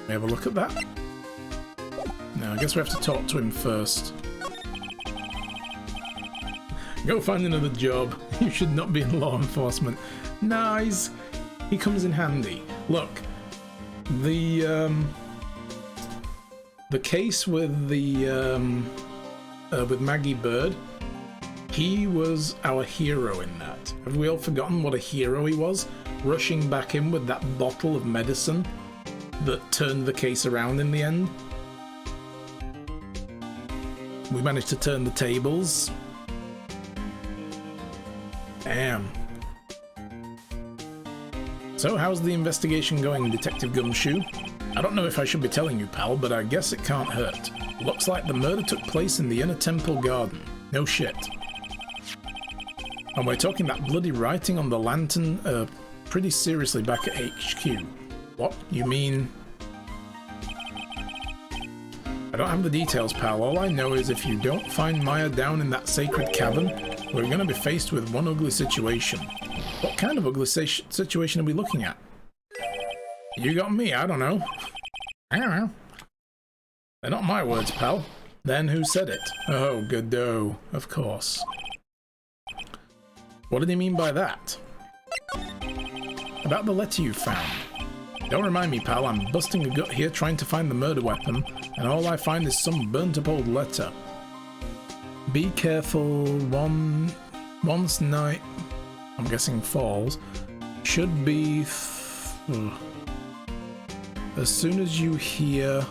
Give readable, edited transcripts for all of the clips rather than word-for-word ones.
May have a look at that? No, I guess we have to talk to him first. Go find another job. You should not be in law enforcement. Nice. He comes in handy. Look, the case with the with Maggie Bird, he was our hero in that. Have we all forgotten what a hero he was? Rushing back in with that bottle of medicine that turned the case around in the end. We managed to turn the tables. Damn. So how's the investigation going, Detective Gumshoe? I don't know if I should be telling you, pal, but I guess it can't hurt. Looks like the murder took place in the inner temple garden. No shit. And we're talking that bloody writing on the lantern pretty seriously back at HQ. What? You mean... I don't have the details, pal. All I know is if you don't find Maya down in that sacred cavern, we're going to be faced with one ugly situation. What kind of ugly situation are we looking at? You got me, I don't know. I don't know. They're not my words, pal. Then who said it? Oh, Godot, of course. What did he mean by that? About the letter you found. Don't remind me, pal, I'm busting a gut here trying to find the murder weapon, and all I find is some burnt-up old letter. Be careful, once night, I'm guessing falls, should be... as soon as you hear...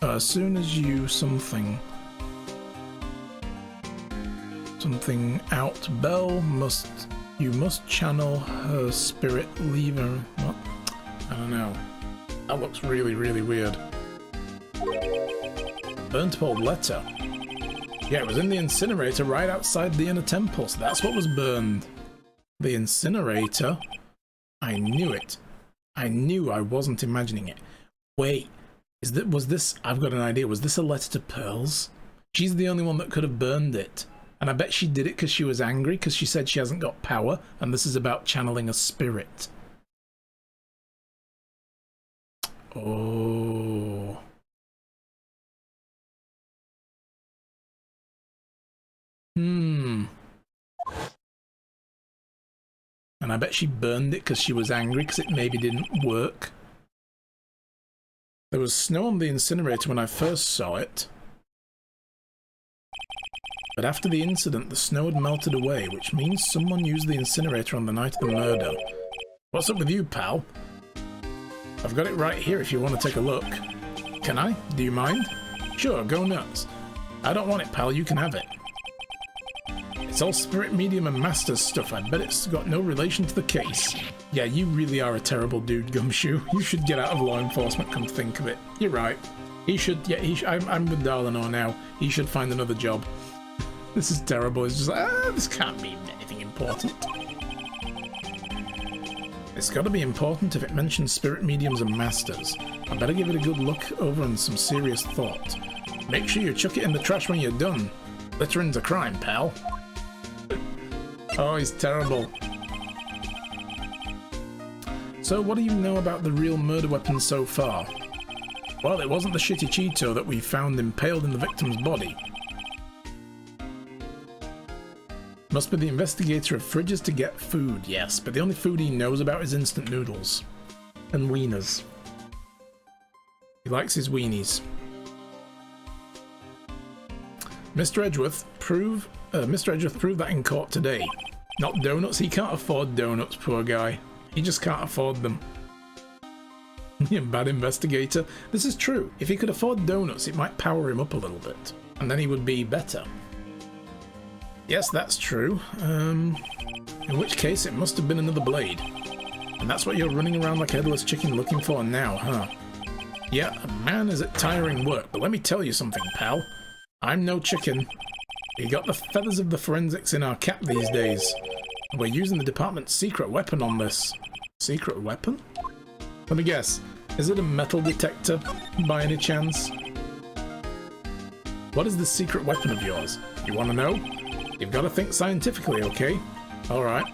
as soon as you something out, Belle you must channel her spirit, leave her... What? I don't know. That looks really, really weird. Burnt up old letter. Yeah, it was in the incinerator right outside the inner temple, so that's what was burned. The incinerator? I knew it. I knew I wasn't imagining it. Wait, was this... I've got an idea. Was this a letter to Pearls? She's the only one that could have burned it. And I bet she did it because she was angry, because she said she hasn't got power, and this is about channeling a spirit. Oh. And I bet she burned it because she was angry, because it maybe didn't work. There was snow on the incinerator when I first saw it. But after the incident, the snow had melted away, which means someone used the incinerator on the night of the murder. What's up with you, pal? I've got it right here if you want to take a look. Can I? Do you mind? Sure, go nuts. I don't want it, pal. You can have it. It's all spirit medium and masters stuff. I bet it's got no relation to the case. Yeah, you really are a terrible dude, Gumshoe. You should get out of law enforcement, come to think of it. You're right. He should, yeah, I'm with Darlanor now. He should find another job. This is terrible. It's just like, this can't mean anything important. It's got to be important if it mentions spirit mediums and masters. I better give it a good look over and some serious thought. Make sure you chuck it in the trash when you're done. Littering's a crime, pal. Oh, he's terrible. So what do you know about the real murder weapon so far? Well, it wasn't the shitty Cheeto that we found impaled in the victim's body. Must be the investigator of fridges to get food, yes, but the only food he knows about is instant noodles. And wieners. He likes his weenies. Mr. Edgeworth proved that in court today. Not donuts, he can't afford donuts, poor guy. He just can't afford them. You bad investigator. This is true. If he could afford donuts, it might power him up a little bit. And then he would be better. Yes, that's true. In which case, it must have been another blade. And that's what you're running around like a headless chicken looking for now, huh? Yeah, man is at tiring work, but let me tell you something, pal. I'm no chicken. We got the feathers of the forensics in our cap these days. And we're using the department's secret weapon on this. Secret weapon? Let me guess. Is it a metal detector, by any chance? What is this secret weapon of yours? You want to know? You've got to think scientifically, okay? Alright.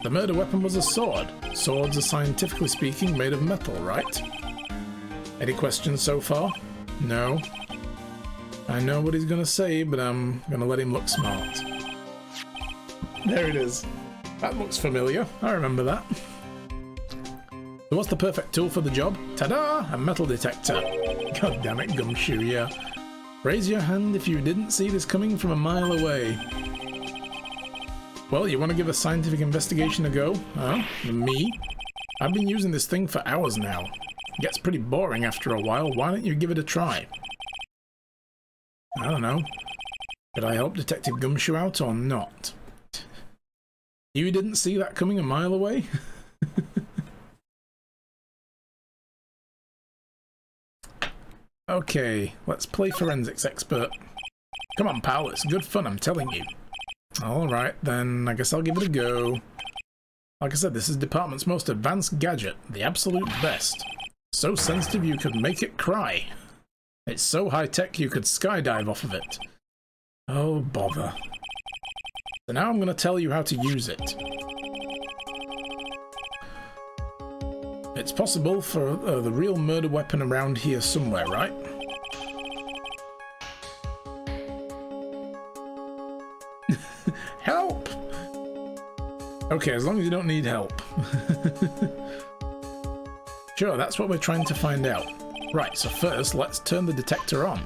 The murder weapon was a sword. Swords are scientifically speaking made of metal, right? Any questions so far? No. I know what he's gonna say, but I'm gonna let him look smart. There it is. That looks familiar. I remember that. So what's the perfect tool for the job? Ta-da! A metal detector. God damn it, Gumshoe, yeah. Raise your hand if you didn't see this coming from a mile away. Well, you want to give a scientific investigation a go? Huh? Me? I've been using this thing for hours now. It gets pretty boring after a while. Why don't you give it a try? I don't know. Did I help Detective Gumshoe out or not? You didn't see that coming a mile away? Okay, let's play forensics expert. Come on, pal, it's good fun, I'm telling you. Alright, then I guess I'll give it a go. Like I said, this is department's most advanced gadget, the absolute best. So sensitive you could make it cry. It's so high-tech you could skydive off of it. Oh, bother. So now I'm going to tell you how to use it. It's possible for the real murder weapon around here somewhere, right? Help! Okay, as long as you don't need help. Sure, that's what we're trying to find out. Right, so first, let's turn the detector on.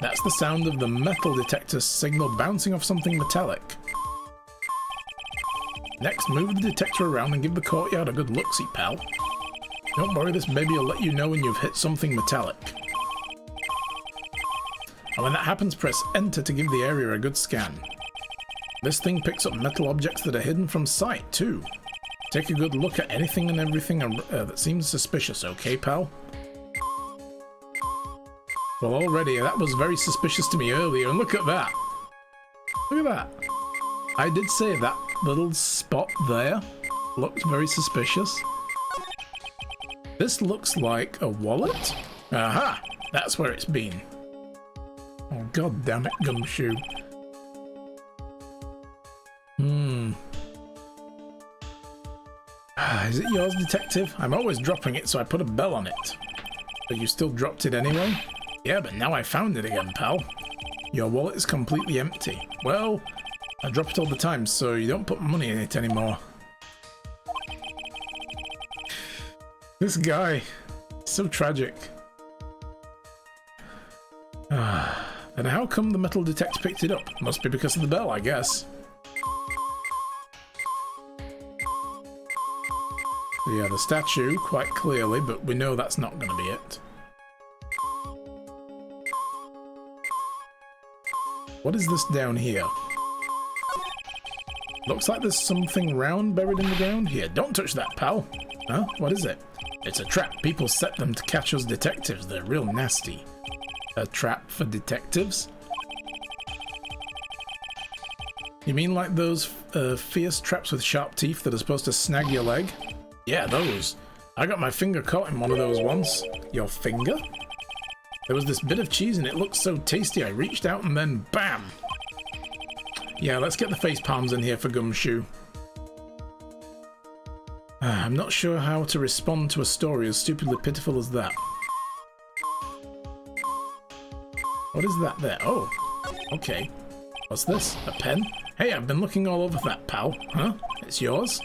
That's the sound of the metal detector signal bouncing off something metallic. Next, move the detector around and give the courtyard a good look-see, pal. Don't worry, this baby will let you know when you've hit something metallic. And when that happens, press enter to give the area a good scan. This thing picks up metal objects that are hidden from sight, too. Take a good look at anything and everything that seems suspicious, okay, pal? Well, already, that was very suspicious to me earlier, and look at that! Look at that! I did say that little spot there looked very suspicious. This looks like a wallet? Aha! That's where it's been. Oh, god damn it, Gumshoe. Is it yours, detective? I'm always dropping it, so I put a bell on it. But you still dropped it anyway? Yeah, but now I found it again, pal. Your wallet is completely empty. Well, I drop it all the time, so you don't put money in it anymore. This guy, so tragic. And how come the metal detector picked it up? Must be because of the bell, I guess. Yeah, the statue, quite clearly, but we know that's not going to be it. What is this down here? Looks like there's something round buried in the ground. Here, don't touch that, pal. Huh? What is it? It's a trap. People set them to catch us detectives. They're real nasty. A trap for detectives? You mean like those fierce traps with sharp teeth that are supposed to snag your leg? Yeah, those. I got my finger caught in one of those once. Your finger? There was this bit of cheese and it looked so tasty I reached out and then BAM! Yeah, let's get the face palms in here for Gumshoe. I'm not sure how to respond to a story as stupidly pitiful as that. What is that there? Oh, okay. What's this? A pen? Hey, I've been looking all over that, pal. Huh? It's yours?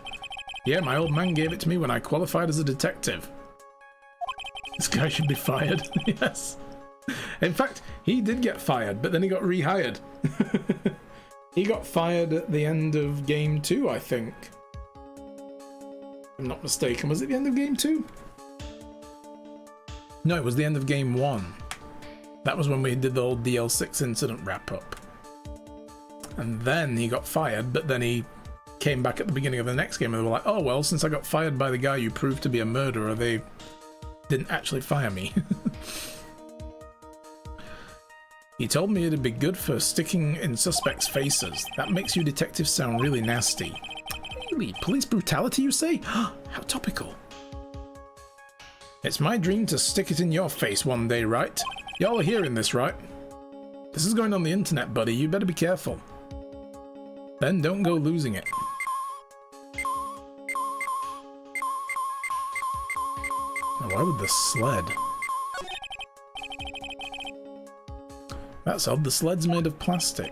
Yeah, my old man gave it to me when I qualified as a detective. This guy should be fired. Yes. In fact, he did get fired, but then he got rehired. He got fired at the end of game 2, I think. If I'm not mistaken. Was it the end of game 2? No, it was the end of game 1. That was when we did the old DL6 incident wrap-up. And then he got fired, but then he came back at the beginning of the next game and they were like, oh well, since I got fired by the guy you proved to be a murderer, they didn't actually fire me. He told me it'd be good for sticking in suspects' faces. That makes you detectives sound really nasty. Really? Police brutality, you say? How topical. It's my dream to stick it in your face one day, Wright. Y'all are hearing this, right? This is going on the internet, buddy. You better be careful. Then don't go losing it. Why would the sled? That's odd, the sled's made of plastic.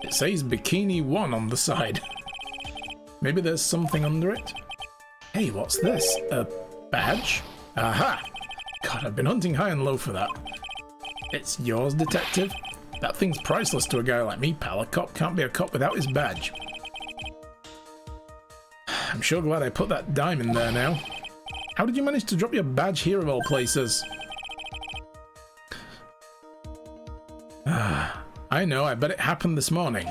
It says Bikini 1 on the side. Maybe there's something under it? Hey, what's this? A badge? Aha! God, I've been hunting high and low for that. It's yours, detective? That thing's priceless to a guy like me, pal. A cop can't be a cop without his badge. I'm sure glad I put that dime in there now. How did you manage to drop your badge here of all places? I know, I bet it happened this morning.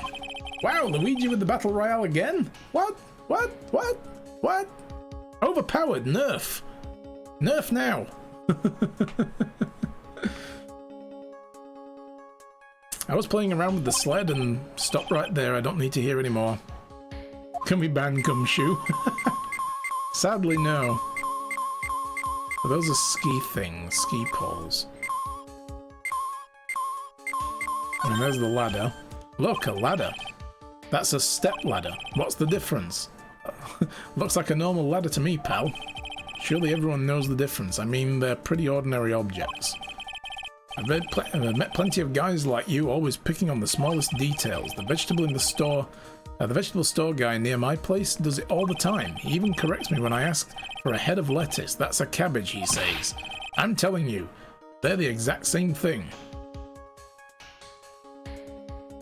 Wow, Luigi with the Battle Royale again? What? What? What? What? Overpowered, nerf. Nerf now. I was playing around with the sled and stopped right there. I don't need to hear anymore. Can we ban Gumshoe? Sadly, no. But those are ski things, ski poles. And there's the ladder. Look, a ladder. That's a step ladder. What's the difference? Looks like a normal ladder to me, pal. Surely everyone knows the difference. I mean, they're pretty ordinary objects. I've met plenty of guys like you, always picking on the smallest details. The vegetable store guy near my place does it all the time. He even corrects me when I ask for a head of lettuce. That's a cabbage, he says. I'm telling you, they're the exact same thing.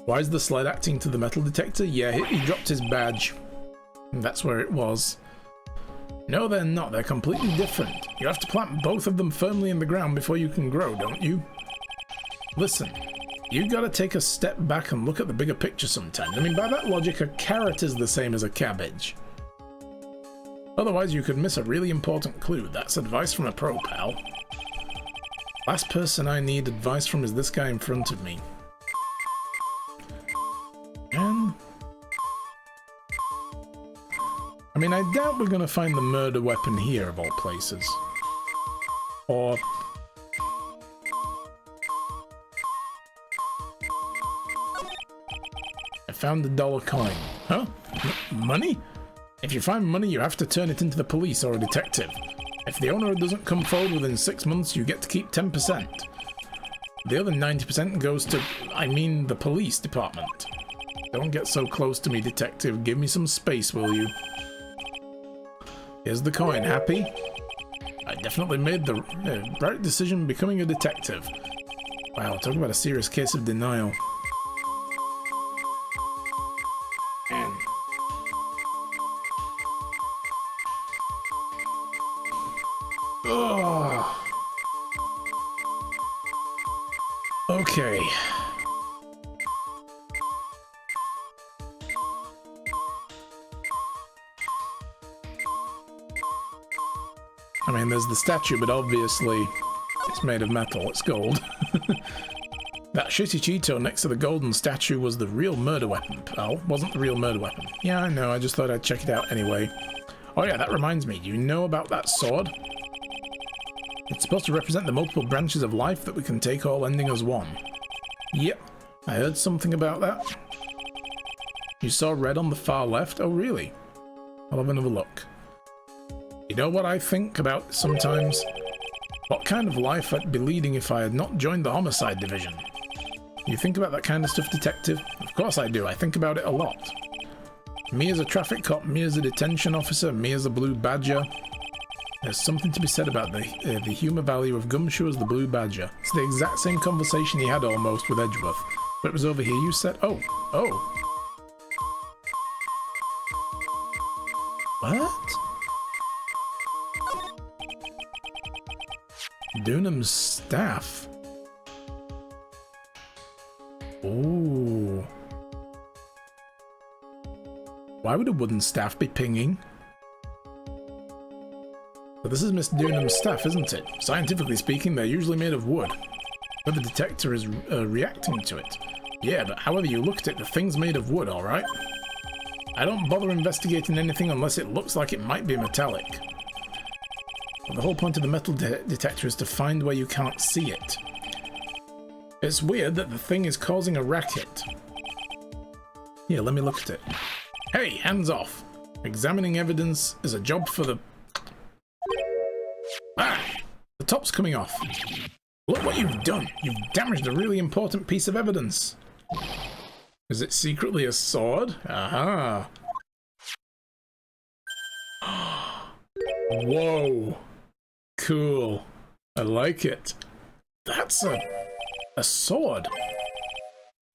Why is the sled acting to the metal detector? Yeah, he dropped his badge. And that's where it was. No, they're not. They're completely different. You have to plant both of them firmly in the ground before you can grow, don't you? Listen, you gotta take a step back and look at the bigger picture sometimes. I mean, by that logic, a carrot is the same as a cabbage. Otherwise, you could miss a really important clue. That's advice from a pro, pal. Last person I need advice from is this guy in front of me. And I mean, I doubt we're gonna find the murder weapon here, of all places. Or I found a $1 coin. Huh? Money? If you find money, you have to turn it into the police or a detective. If the owner doesn't come forward within 6 months, you get to keep 10%. The other 90% goes to, I mean, the police department. Don't get so close to me, detective. Give me some space, will you? Here's the coin. Happy? I definitely made the right decision becoming a detective. Wow, talk about a serious case of denial. Man. Oh. Okay. I mean, there's the statue, but obviously it's made of metal. It's gold. That shitty Cheeto next to the golden statue was the real murder weapon, pal. Wasn't the real murder weapon. Yeah, I know. I just thought I'd check it out anyway. Oh yeah, that reminds me. Do you know about that sword? It's supposed to represent the multiple branches of life that we can take, all ending as one. Yep, I heard something about that. You saw red on the far left? Oh, really? I'll have another look. You know what I think about sometimes? What kind of life I'd be leading if I had not joined the homicide division. You think about that kind of stuff, detective? Of course I do. I think about it a lot. Me as a traffic cop, me as a detention officer, me as a blue badger. There's something to be said about the humour value of Gumshoe as the blue badger. It's the exact same conversation he had almost with Edgeworth. But it was over here you said, oh. What? Dunham's staff. Ooh. Why would a wooden staff be pinging? But this is Miss Dunham's staff, isn't it? Scientifically speaking, they're usually made of wood. But the detector is reacting to it. Yeah, but however you look at it, the thing's made of wood, alright? I don't bother investigating anything unless it looks like it might be metallic. But the whole point of the metal detector is to find where you can't see it. It's weird that the thing is causing a racket. Here, let me look at it. Hey, hands off! Examining evidence is a job for the... Ah! top's coming off. Look what you've done. You've damaged a really important piece of evidence. Is it secretly a sword? Aha. Whoa. Cool. I like it. That's a sword.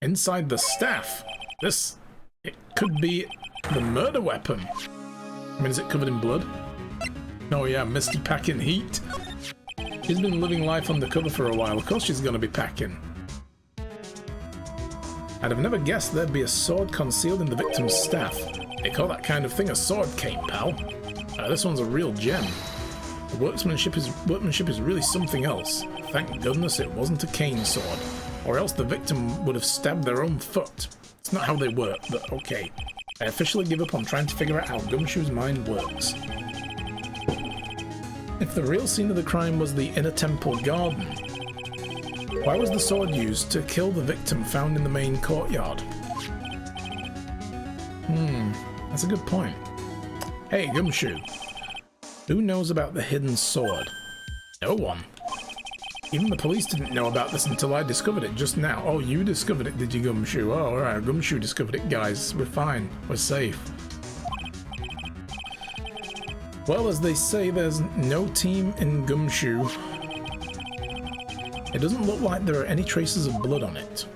Inside the staff. It could be the murder weapon. I mean, is it covered in blood? Oh yeah, Misty packing heat. She's been living life undercover for a while. Of course she's gonna be packing. I'd have never guessed there'd be a sword concealed in the victim's staff. They call that kind of thing a sword cape, pal. This one's a real gem. The workmanship is really something else. Thank goodness it wasn't a cane sword, or else the victim would have stabbed their own foot. It's not how they work, but okay. I officially give up on trying to figure out how Gumshoe's mind works. If the real scene of the crime was the inner temple garden, why was the sword used to kill the victim found in the main courtyard? That's a good point. Hey, Gumshoe. Who knows about the hidden sword? No one. Even the police didn't know about this until I discovered it just now. Oh, you discovered it, did you, Gumshoe? Oh, alright, Gumshoe discovered it, guys. We're fine. We're safe. Well, as they say, there's no team in Gumshoe. It doesn't look like there are any traces of blood on it.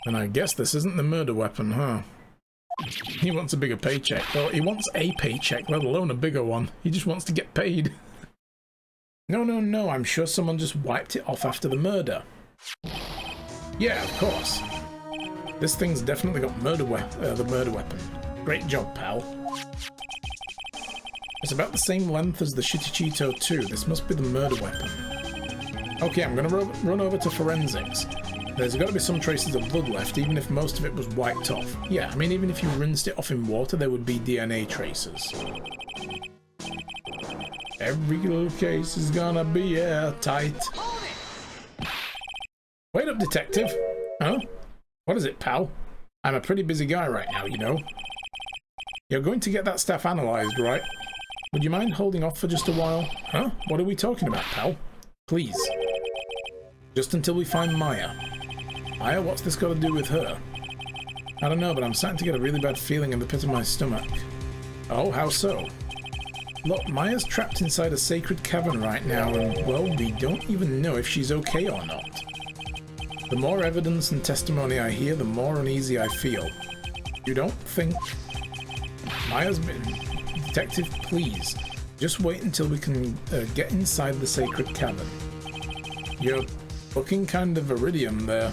And I guess this isn't the murder weapon, huh? He wants a bigger paycheck. Well, he wants a paycheck, let alone a bigger one. He just wants to get paid. No, I'm sure someone just wiped it off after the murder. Yeah, of course. This thing's definitely got the murder weapon. Great job, pal. It's about the same length as the Shitty Cheeto 2. This must be the murder weapon. Okay, I'm gonna run over to forensics. There's got to be some traces of blood left, even if most of it was wiped off. Yeah, I mean, even if you rinsed it off in water, there would be DNA traces. Every little case is gonna be airtight. Wait up, detective. Huh? What is it, pal? I'm a pretty busy guy right now, you know. You're going to get that stuff analyzed, right? Would you mind holding off for just a while? Huh? What are we talking about, pal? Please. Just until we find Maya. Maya, what's this got to do with her? I don't know, but I'm starting to get a really bad feeling in the pit of my stomach. Oh, how so? Look, Maya's trapped inside a sacred cavern right now, and, well, we don't even know if she's okay or not. The more evidence and testimony I hear, the more uneasy I feel. You don't think... Maya's been... Detective, please. Just wait until we can get inside the sacred cavern. You're looking kind of iridium there.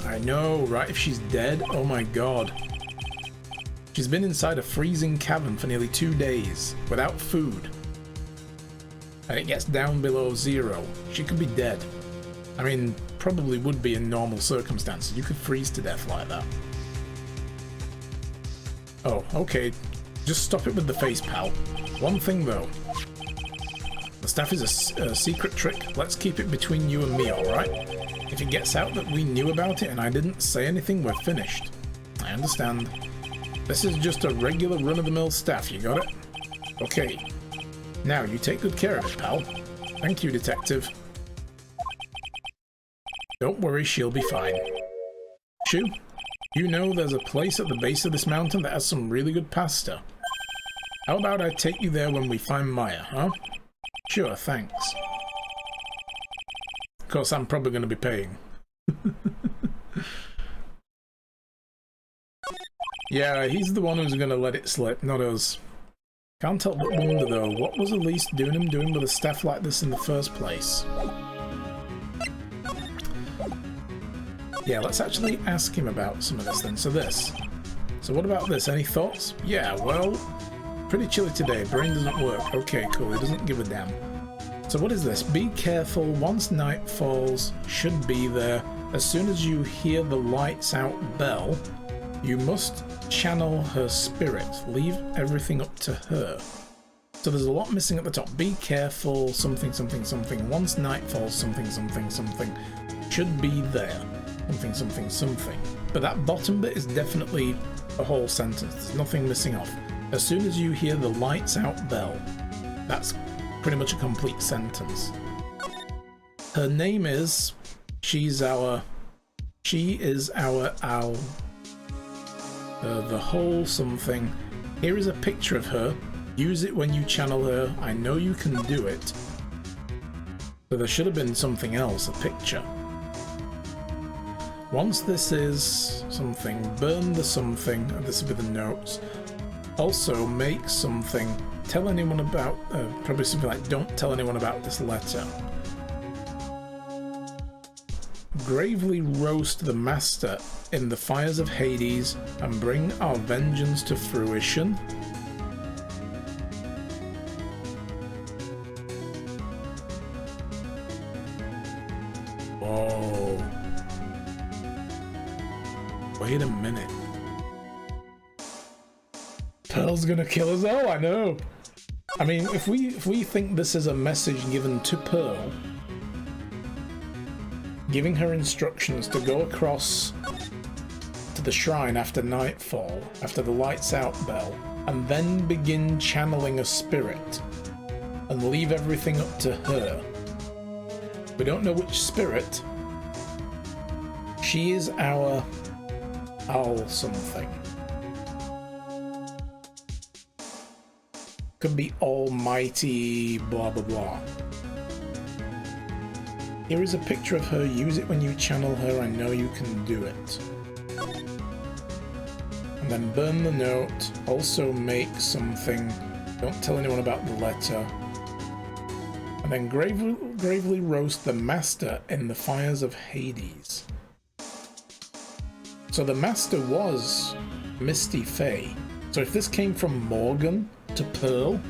I know, right? If she's dead? Oh my god. She's been inside a freezing cavern for nearly 2 days, without food. And it gets down below 0. She could be dead. I mean, probably would be in normal circumstances. You could freeze to death like that. Oh, okay. Just stop it with the face, pal. One thing, though. The staff is a secret trick. Let's keep it between you and me, alright? If it gets out that we knew about it and I didn't say anything, we're finished. I understand. This is just a regular run-of-the-mill staff, you got it? Okay. Now, you take good care of it, pal. Thank you, detective. Don't worry, she'll be fine. Shoo, you know there's a place at the base of this mountain that has some really good pasta. How about I take you there when we find Maya, huh? Sure, thanks. Of course, I'm probably going to be paying. Yeah, he's the one who's going to let it slip, not us. Can't help but wonder, though, what was Elise doing with a staff like this in the first place? Yeah, let's actually ask him about some of this then. So what about this? Any thoughts? Yeah, well, pretty chilly today. Brain doesn't work. Okay, cool. He doesn't give a damn. So what is this? Be careful. Once night falls, should be there. As soon as you hear the lights out bell, you must channel her spirit. Leave everything up to her. So there's a lot missing at the top. Be careful, something, something, something. Once night falls, something, something, something. Should be there. Something, something, something. But that bottom bit is definitely a whole sentence. There's nothing missing off. As soon as you hear the lights out bell. That's pretty much a complete sentence. Her name is... She is our owl. The whole something. Here is a picture of her. Use it when you channel her. I know you can do it. So there should have been something else, a picture. Once this is something, burn the something. This will be the notes. Also, make something. Tell anyone about, probably something like, don't tell anyone about this letter. Gravely roast the master in the fires of Hades and bring our vengeance to fruition. Whoa. Wait a minute. Pearl's gonna kill us all, I know. I mean, if we think this is a message given to Pearl, giving her instructions to go across to the shrine after nightfall, after the lights out bell, and then begin channeling a spirit and leave everything up to her. We don't know which spirit. She is our owl something. Could be almighty blah blah blah. Here is a picture of her. Use it when you channel her. I know you can do it. And then burn the note. Also make something. Don't tell anyone about the letter. And then gravely roast the master in the fires of Hades. So the master was Misty Faye. So if this came from Morgan to Pearl,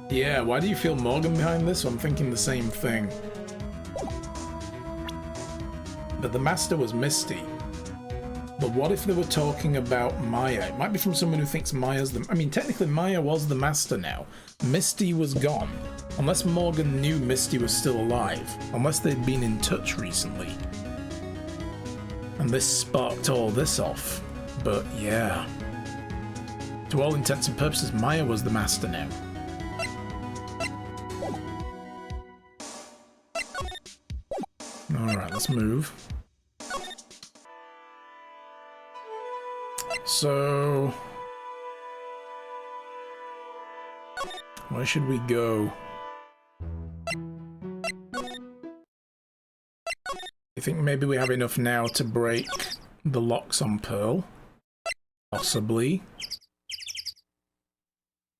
yeah, why do you feel Morgan behind this? I'm thinking the same thing. But the master was Misty. But what if they were talking about Maya? It might be from someone who thinks Maya's the... I mean, technically Maya was the master now. Misty was gone. Unless Morgan knew Misty was still alive. Unless they'd been in touch recently. And this sparked all this off. But yeah. To all intents and purposes, Maya was the master now. Alright, let's move. So... where should we go? I think maybe we have enough now to break the locks on Pearl. Possibly.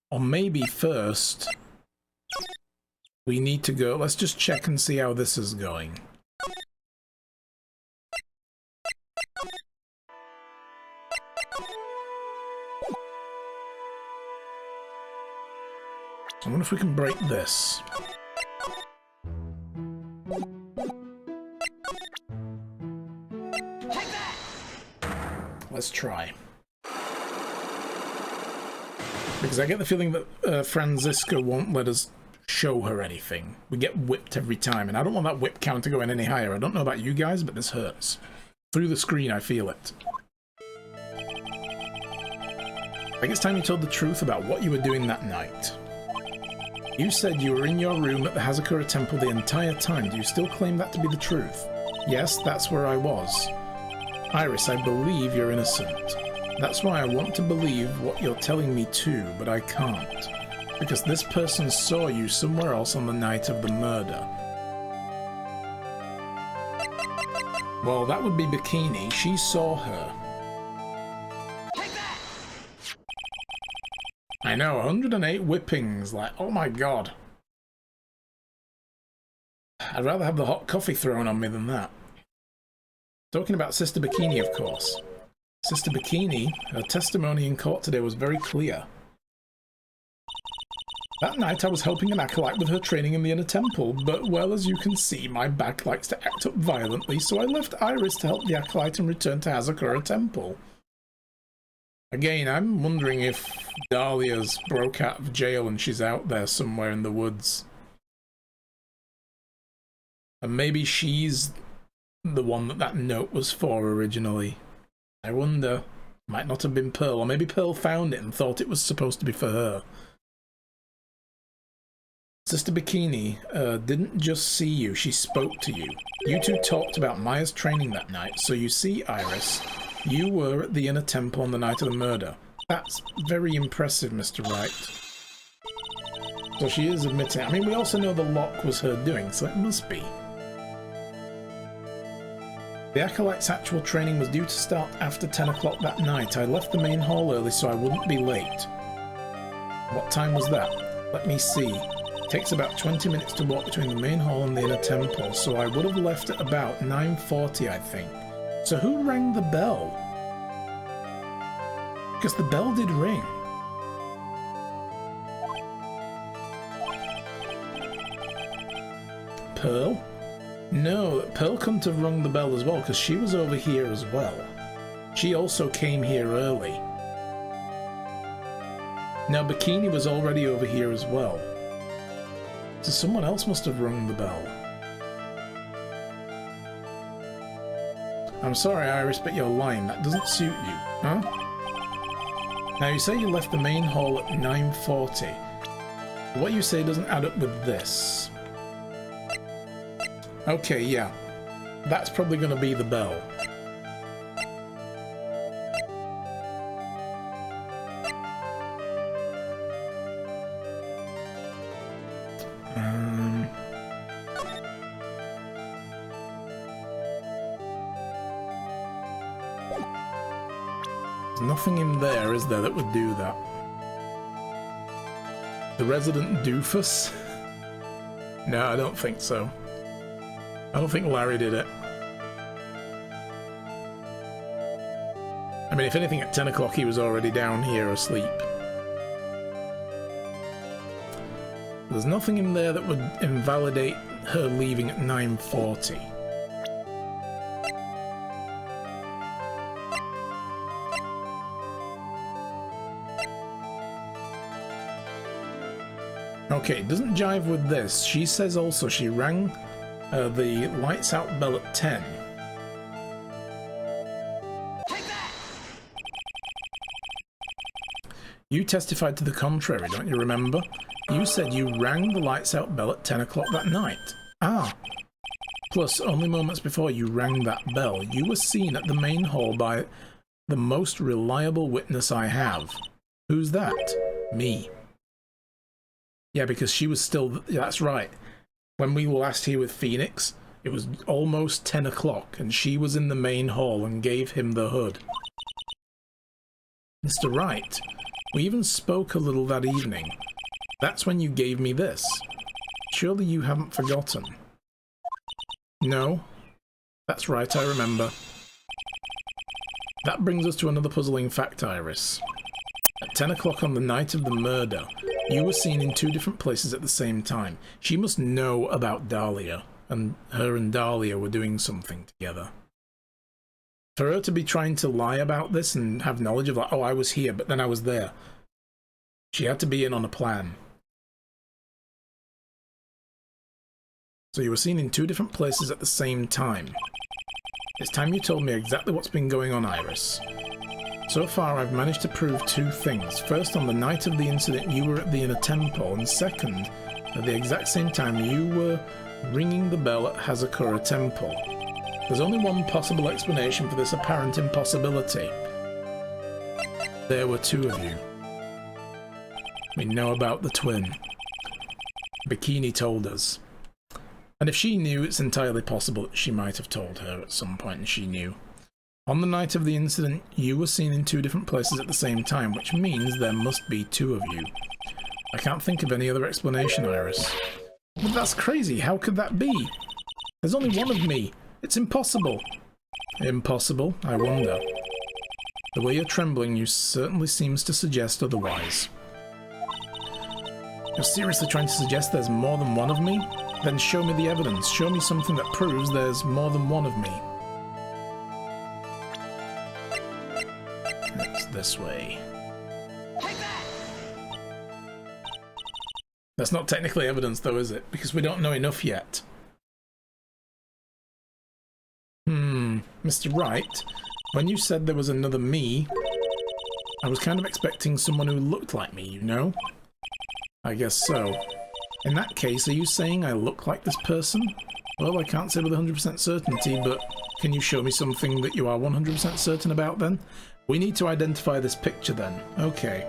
Or maybe first we need to go... let's just check and see how this is going. I wonder if we can break this. Let's try. Because I get the feeling that Franziska won't let us show her anything. We get whipped every time, and I don't want that whip counter going any higher. I don't know about you guys, but this hurts. Through the screen, I feel it. I think it's time you told the truth about what you were doing that night. You said you were in your room at the Hazakura Temple the entire time. Do you still claim that to be the truth? Yes, that's where I was. Iris, I believe you're innocent. That's why I want to believe what you're telling me too, but I can't. Because this person saw you somewhere else on the night of the murder. Well, that would be Bikini. She saw her. I know, 108 whippings, like, oh my god. I'd rather have the hot coffee thrown on me than that. Talking about Sister Bikini, of course. Sister Bikini, her testimony in court today was very clear. That night I was helping an acolyte with her training in the inner temple, but well, as you can see, my back likes to act up violently, so I left Iris to help the acolyte and return to Hazakura Temple. Again, I'm wondering if Dahlia's broke out of jail and she's out there somewhere in the woods. And maybe she's the one that note was for originally. I wonder. Might not have been Pearl, or maybe Pearl found it and thought it was supposed to be for her. Sister Bikini didn't just see you, she spoke to you. You two talked about Maya's training that night, so you see, Iris, you were at the inner temple on the night of the murder. That's very impressive, Mr. Wright. So she is admitting. I mean, we also know the lock was her doing, so it must be. The Acolyte's actual training was due to start after 10 o'clock that night. I left the main hall early so I wouldn't be late. What time was that? Let me see. It takes about 20 minutes to walk between the main hall and the inner temple, so I would have left at about 9:40, I think. So who rang the bell? Because the bell did ring. Pearl? No, Pearl couldn't have rung the bell as well, because she was over here as well. She also came here early. Now, Bikini was already over here as well. So someone else must have rung the bell. I'm sorry, Iris, but you're lying. That doesn't suit you, huh? Now, you say you left the main hall at 9:40. What you say doesn't add up with this. Okay, yeah. That's probably going to be the bell. There's nothing in there, is there, that would do that? The resident doofus? No, I don't think so. I don't think Larry did it. I mean, if anything, at 10 o'clock he was already down here asleep. There's nothing in there that would invalidate her leaving at 9:40. Okay, it doesn't jive with this. She says also she rang the lights out bell at 10. You testified to the contrary, don't you remember? You said you rang the lights out bell at 10 o'clock that night. Ah. Plus, only moments before you rang that bell, you were seen at the main hall by the most reliable witness I have. Who's that? Me. Yeah, because she was still... Yeah, that's right. When we were last here with Phoenix, it was almost 10 o'clock, and she was in the main hall and gave him the hood. Mr. Wright, we even spoke a little that evening. That's when you gave me this. Surely you haven't forgotten. No. That's right, I remember. That brings us to another puzzling fact, Iris. At 10 o'clock on the night of the murder, you were seen in two different places at the same time. She must know about Dahlia, and her and Dahlia were doing something together. For her to be trying to lie about this and have knowledge of, like, oh, I was here, but then I was there. She had to be in on a plan. So you were seen in two different places at the same time. It's time you told me exactly what's been going on, Iris. So far, I've managed to prove two things. First, on the night of the incident, you were at the inner temple, and second, at the exact same time, you were ringing the bell at Hazakura Temple. There's only one possible explanation for this apparent impossibility. There were two of you. We know about the twin. Bikini told us. And if she knew, it's entirely possible that she might have told her at some point, and she knew. On the night of the incident, you were seen in two different places at the same time, which means there must be two of you. I can't think of any other explanation, Iris. But that's crazy. How could that be? There's only one of me. It's impossible. Impossible? I wonder. The way you're trembling, you certainly seems to suggest otherwise. You're seriously trying to suggest there's more than one of me? Then show me the evidence. Show me something that proves there's more than one of me. It's this way. That's not technically evidence though, is it? Because we don't know enough yet. Mr. Wright, when you said there was another me, I was kind of expecting someone who looked like me, you know? I guess so. In that case, are you saying I look like this person? Well, I can't say with 100% certainty, but can you show me something that you are 100% certain about then? We need to identify this picture then. Okay.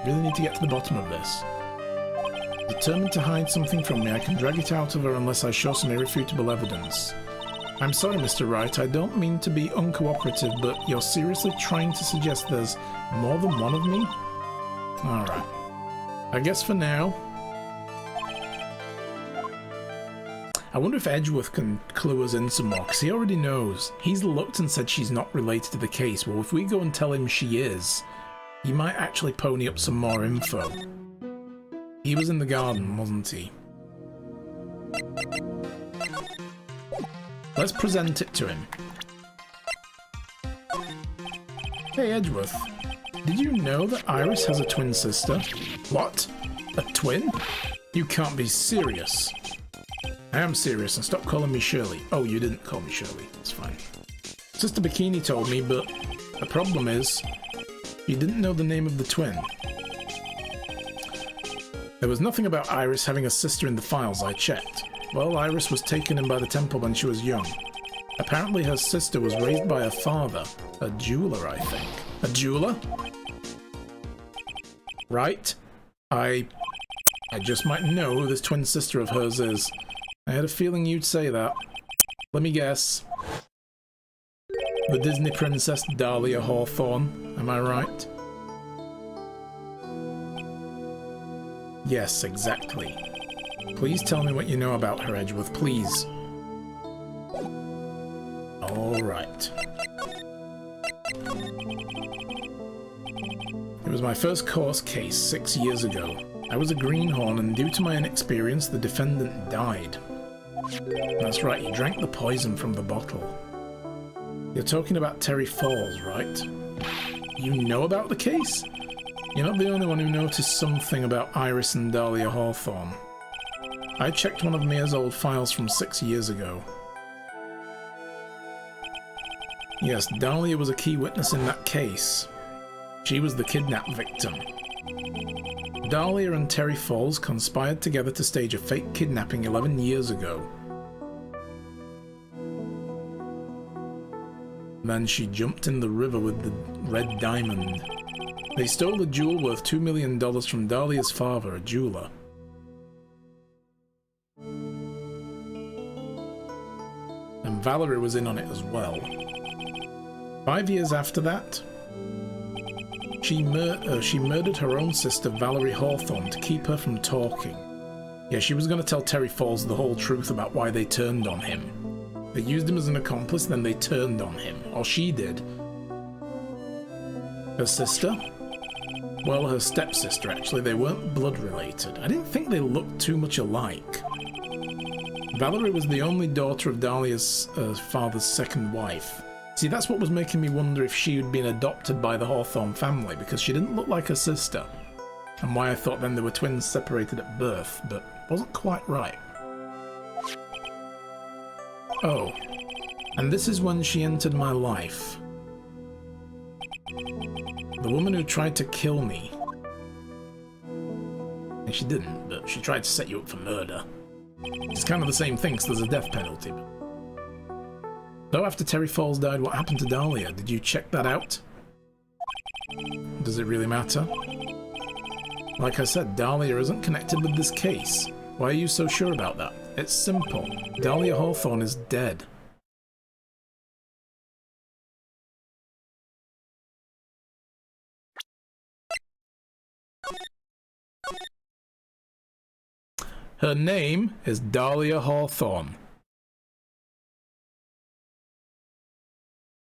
Really need to get to the bottom of this. Determined to hide something from me, I can drag it out of her unless I show some irrefutable evidence. I'm sorry, Mr. Wright, I don't mean to be uncooperative, but you're seriously trying to suggest there's more than one of me? Alright. I guess for now... I wonder if Edgeworth can clue us in some more, because he already knows. He's looked and said she's not related to the case. Well, if we go and tell him she is, he might actually pony up some more info. He was in the garden, wasn't he? Let's present it to him. Hey, Edgeworth. Did you know that Iris has a twin sister? What? A twin? You can't be serious. I am serious, and stop calling me Shirley. Oh, you didn't call me Shirley. It's fine. Sister Bikini told me, but the problem is, you didn't know the name of the twin. There was nothing about Iris having a sister in the files I checked. Well, Iris was taken in by the temple when she was young. Apparently her sister was raised by her father, a jeweler, I think. A jeweler? Right? I just might know who this twin sister of hers is. I had a feeling you'd say that. Let me guess. The Disney princess Dahlia Hawthorne, am I right? Yes, exactly. Please tell me what you know about her, Edgeworth, please. Alright. It was my first court case 6 years ago. I was a greenhorn, and due to my inexperience, the defendant died. That's right, he drank the poison from the bottle. You're talking about Terry Falls, right? You know about the case? You're not the only one who noticed something about Iris and Dahlia Hawthorne. I checked one of Mia's old files from 6 years ago. Yes, Dahlia was a key witness in that case. She was the kidnap victim. Dahlia and Terry Falls conspired together to stage a fake kidnapping 11 years ago. Then she jumped in the river with the red diamond. They stole a jewel worth $2 million from Dahlia's father, a jeweler. And Valerie was in on it as well. 5 years after that, she murdered her own sister, Valerie Hawthorne, to keep her from talking. Yeah, she was going to tell Terry Falls the whole truth about why they turned on him. They used him as an accomplice, then they turned on him. Or she did. Her sister? Well, her stepsister, actually. They weren't blood related. I didn't think they looked too much alike. Valerie was the only daughter of Dahlia's father's second wife. See, that's what was making me wonder if she had been adopted by the Hawthorne family, because she didn't look like her sister. And why I thought then they were twins separated at birth, but wasn't quite right. Oh, and this is when she entered my life. The woman who tried to kill me. And she didn't, but she tried to set you up for murder. It's kind of the same thing, because there's a death penalty. So after Terry Falls died, what happened to Dahlia? Did you check that out? Does it really matter? Like I said, Dahlia isn't connected with this case. Why are you so sure about that? It's simple. Dahlia Hawthorne is dead. Her name is Dahlia Hawthorne.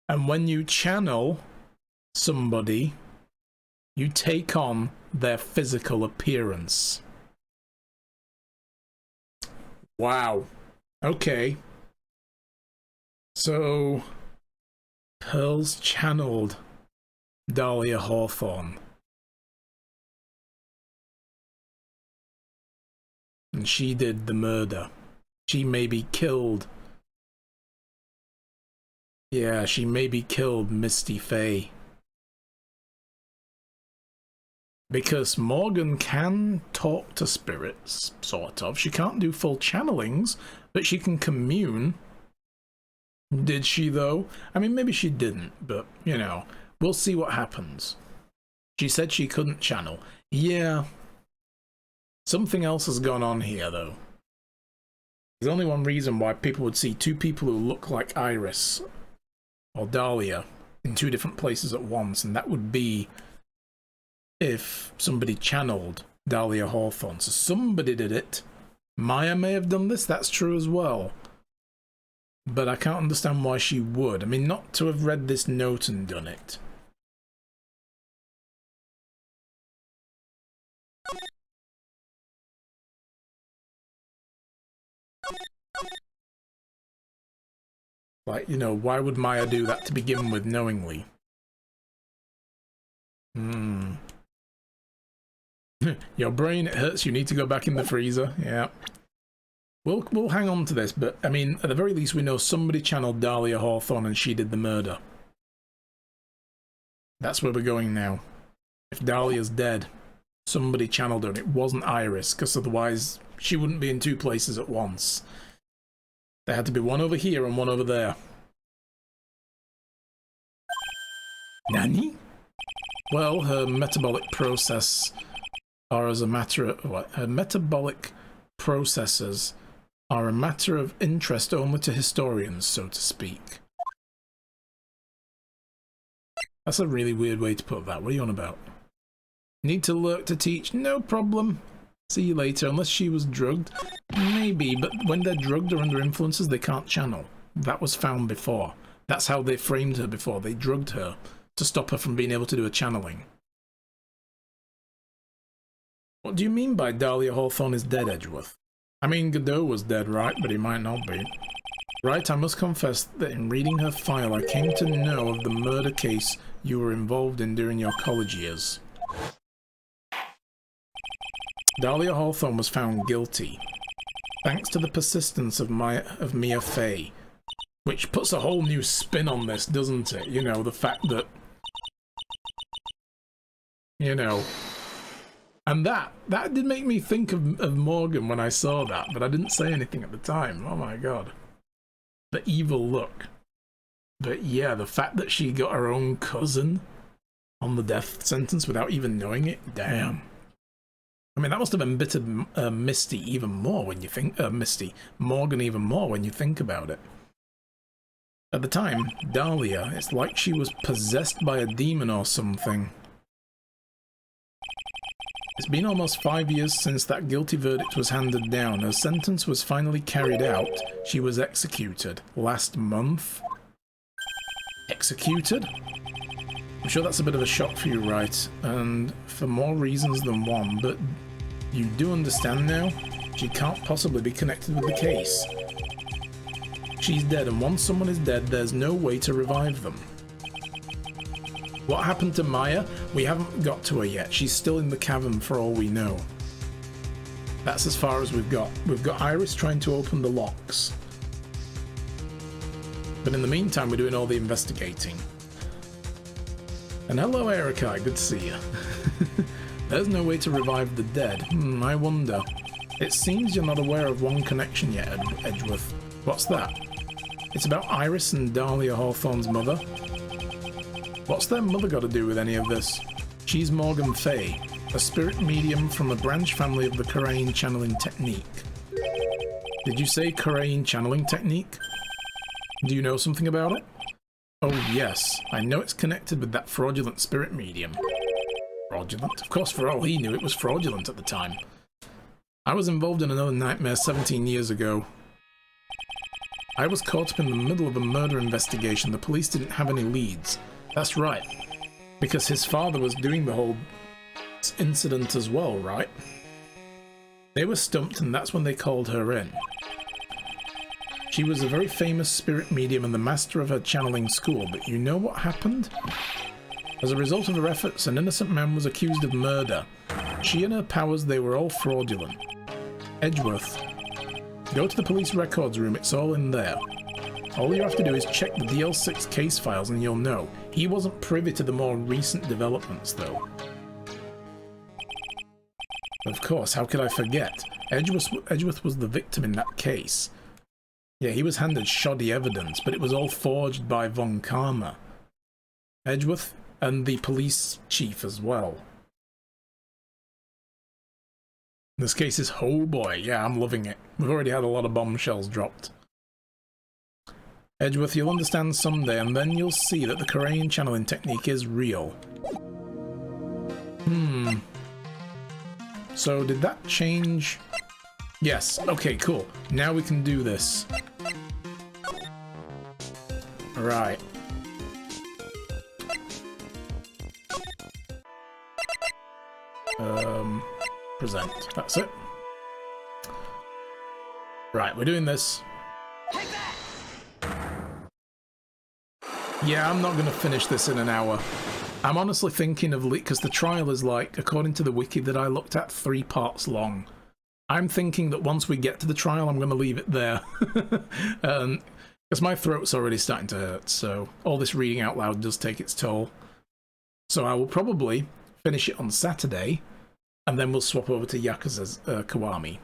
And when you channel somebody, you take on their physical appearance. Wow. Okay. So, Pearls channeled Dahlia Hawthorne. And she did the murder. She maybe killed Yeah, she maybe killed Misty Faye. Because Morgan can talk to spirits, sort of. She can't do full channelings, but she can commune. Did she, though? I mean, maybe she didn't, but, you know, we'll see what happens. She said she couldn't channel. Yeah. Something else has gone on here, though. There's only one reason why people would see two people who look like Iris or Dahlia in two different places at once, and that would be if somebody channeled Dahlia Hawthorne. So somebody did it. Maya may have done this, that's true as well. But I can't understand why she would. I mean, not to have read this note and done it. Like, you know, why would Maya do that to begin with knowingly? Your brain, it hurts, you need to go back in the freezer. Yeah. We'll hang on to this, but, I mean, at the very least we know somebody channeled Dahlia Hawthorne and she did the murder. That's where we're going now. If Dahlia's dead, somebody channeled her and it wasn't Iris, because otherwise she wouldn't be in two places at once. There had to be one over here and one over there. Nani? Well, her metabolic process are as a matter of what? Her metabolic processes are a matter of interest only to historians, so to speak. That's a really weird way to put that. What are you on about? Need to lurk to teach? No problem. See you later. Unless she was drugged? Maybe, but when they're drugged or under influences, they can't channel. That was found before. That's how they framed her before. They drugged her to stop her from being able to do a channeling. What do you mean by Dahlia Hawthorne is dead, Edgeworth? I mean, Godot was dead, right? But he might not be. Right, I must confess that in reading her file, I came to know of the murder case you were involved in during your college years. Dahlia Hawthorne was found guilty, thanks to the persistence of Mia Fey, which puts a whole new spin on this, doesn't it? You know, the fact that, you know, and that did make me think of Morgan when I saw that, but I didn't say anything at the time. Oh my god. The evil look. But yeah, the fact that she got her own cousin on the death sentence without even knowing it, damn. I mean, that must have embittered Misty even more when you think, Morgan even more when you think about it. At the time, Dahlia, it's like she was possessed by a demon or something. It's been almost 5 years since that guilty verdict was handed down. Her sentence was finally carried out. She was executed last month. Executed? I'm sure that's a bit of a shock for you, Wright, and for more reasons than one, but you do understand now? She can't possibly be connected with the case. She's dead, and once someone is dead, there's no way to revive them. What happened to Maya? We haven't got to her yet. She's still in the cavern for all we know. That's as far as we've got. We've got Iris trying to open the locks. But in the meantime, we're doing all the investigating. And hello, Erica. Good to see you. There's no way to revive the dead. I wonder. It seems you're not aware of one connection yet, Edgeworth. What's that? It's about Iris and Dahlia Hawthorne's mother. What's their mother got to do with any of this? She's Morgan Fay, a spirit medium from a branch family of the Korean channeling technique. Did you say Korean channeling technique? Do you know something about it? Oh yes, I know it's connected with that fraudulent spirit medium. Fraudulent? Of course, for all he knew, it was fraudulent at the time. I was involved in another nightmare 17 years ago. I was caught up in the middle of a murder investigation. The police didn't have any leads. That's right, because his father was doing the whole incident as well, right? They were stumped, and that's when they called her in. She was a very famous spirit medium and the master of her channeling school, but you know what happened? As a result of her efforts, an innocent man was accused of murder. She and her powers, they were all fraudulent. Edgeworth, go to the police records room, it's all in there. All you have to do is check the DL6 case files and you'll know. He wasn't privy to the more recent developments, though. Of course, how could I forget? Edgeworth was the victim in that case. Yeah, he was handed shoddy evidence, but it was all forged by Von Karma. Edgeworth and the police chief as well. This case is, oh boy, yeah, I'm loving it. We've already had a lot of bombshells dropped. Edgeworth, you'll understand someday, and then you'll see that the Korean channeling technique is real. So did that change? Yes, okay, cool. Now we can do this. Right. Present. That's it. Right, we're doing this. Yeah, I'm not going to finish this in an hour. I'm honestly thinking of, because the trial is like, according to the wiki that I looked at, 3 parts long. I'm thinking that once we get to the trial, I'm going to leave it there. Because my throat's already starting to hurt, so all this reading out loud does take its toll. So I will probably finish it on Saturday, and then we'll swap over to Yakuza's Kiwami.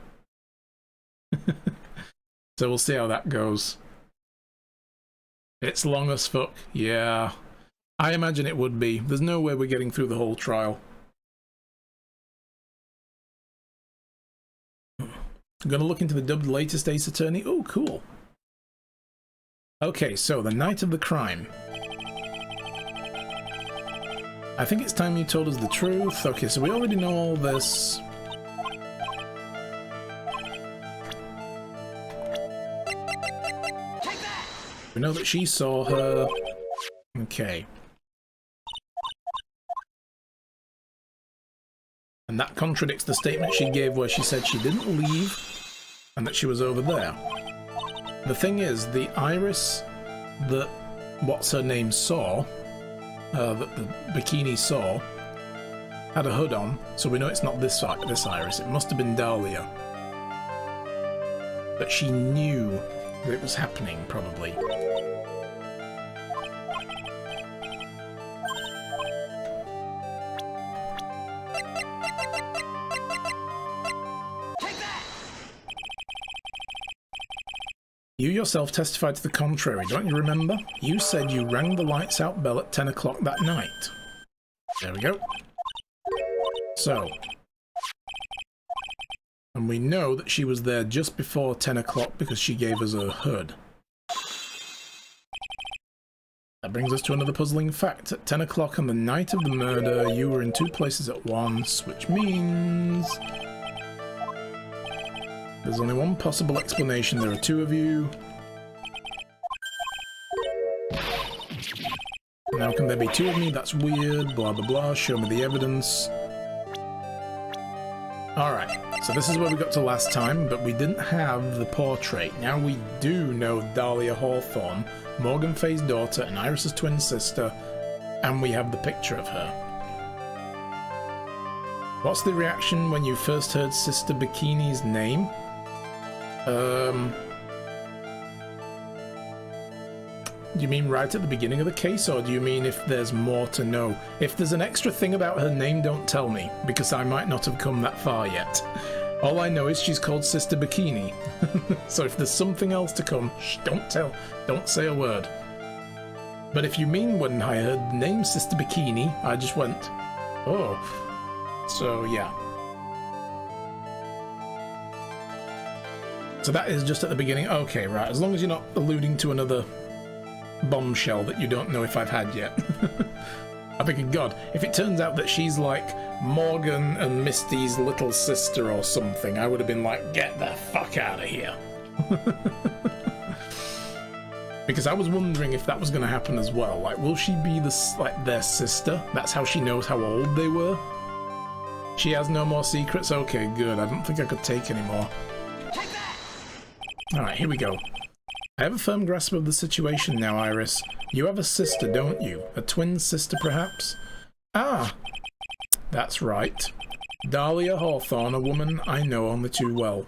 So we'll see how that goes. It's long as fuck. Yeah. I imagine it would be. There's no way we're getting through the whole trial. I'm going to look into the dubbed latest Ace Attorney. Oh, cool. Okay, so the night of the crime. I think it's time you told us the truth. Okay, so we already know all this. We know that she saw her. Okay. And that contradicts the statement she gave where she said she didn't leave and that she was over there. The thing is, the iris that what's-her-name saw, that the bikini saw, had a hood on, so we know it's not this iris. It must have been Dahlia. But she knew that it was happening, probably. You yourself testified to the contrary, don't you remember? You said you rang the lights out bell at 10 o'clock that night. There we go. So. And we know that she was there just before 10 o'clock because she gave us a hood. That brings us to another puzzling fact. At 10 o'clock on the night of the murder, you were in 2 places at once, which means... there's only one possible explanation. There are 2 of you. Now can there be 2 of me? That's weird. Blah, blah, blah. Show me the evidence. Alright, so this is where we got to last time, but we didn't have the portrait. Now we do know Dahlia Hawthorne, Morgan Fay's daughter, and Iris's twin sister, and we have the picture of her. What's the reaction when you first heard Sister Bikini's name? Do you mean right at the beginning of the case, or do you mean if there's more to know? If there's an extra thing about her name, don't tell me, because I might not have come that far yet. All I know is she's called Sister Bikini. So if there's something else to come, shh, don't say a word. But if you mean when I heard the name Sister Bikini, I just went, oh. So yeah. So that is just at the beginning. Okay, right, as long as you're not alluding to another bombshell that you don't know if I've had yet. I'm thinking, God, if it turns out that she's like Morgan and Misty's little sister or something, I would have been like, get the fuck out of here. Because I was wondering if that was going to happen as well. Like, will she be their sister? That's how she knows how old they were? She has no more secrets? Okay, good. I don't think I could take any more. Alright, here we go. I have a firm grasp of the situation now, Iris. You have a sister, don't you? A twin sister, perhaps? Ah! That's right. Dahlia Hawthorne, a woman I know only too well.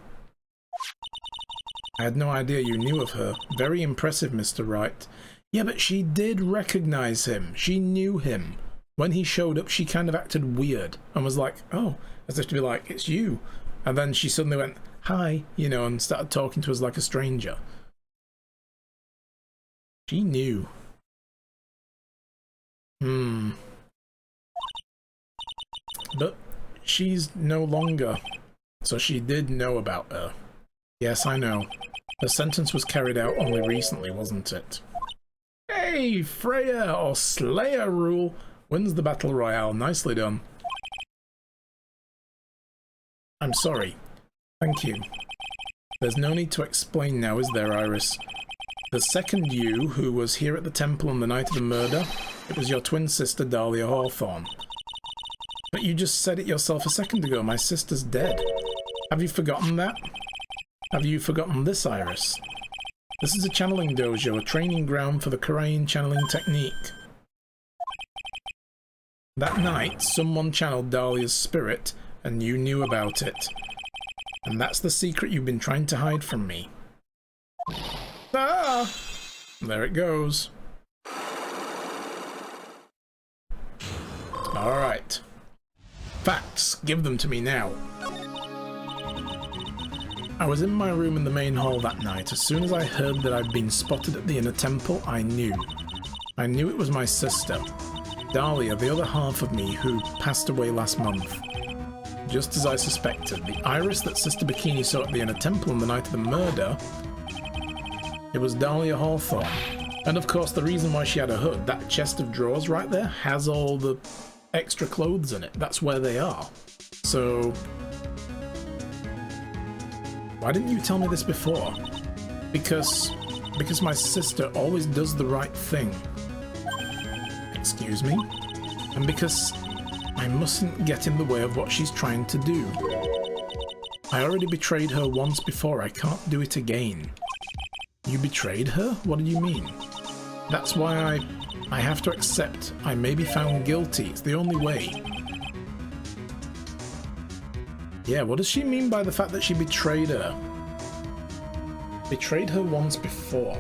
I had no idea you knew of her. Very impressive, Mr. Wright. Yeah, but she did recognize him. She knew him. When he showed up, she kind of acted weird and was like, oh, as if to be like, it's you. And then she suddenly went, hi, you know, and started talking to us like a stranger. She knew. But she's no longer. So she did know about her. Yes, I know. Her sentence was carried out only recently, wasn't it? Hey, Freya or Slayer rule wins the Battle Royale. Nicely done. I'm sorry. Thank you. There's no need to explain now, is there, Iris? The second you who was here at the temple on the night of the murder, it was your twin sister, Dahlia Hawthorne. But you just said it yourself a second ago. My sister's dead. Have you forgotten that? Have you forgotten this, Iris? This is a channeling dojo, a training ground for the Korean channeling technique. That night, someone channeled Dahlia's spirit, and you knew about it. And that's the secret you've been trying to hide from me. Ah! There it goes. Alright. Facts. Give them to me now. I was in my room in the main hall that night. As soon as I heard that I'd been spotted at the inner temple, I knew. I knew it was my sister, Dahlia, the other half of me, who passed away last month. Just as I suspected, the Iris that Sister Bikini saw at the inner temple on the night of the murder, it was Dahlia Hawthorne. And of course, the reason why she had a hood, that chest of drawers right there, has all the extra clothes in it. That's where they are. So why didn't you tell me this before? Because my sister always does the right thing. Excuse me? And because I mustn't get in the way of what she's trying to do. I already betrayed her once before. I can't do it again. You betrayed her? What do you mean? That's why I have to accept I may be found guilty. It's the only way. Yeah, what does she mean by the fact that she betrayed her? Betrayed her once before.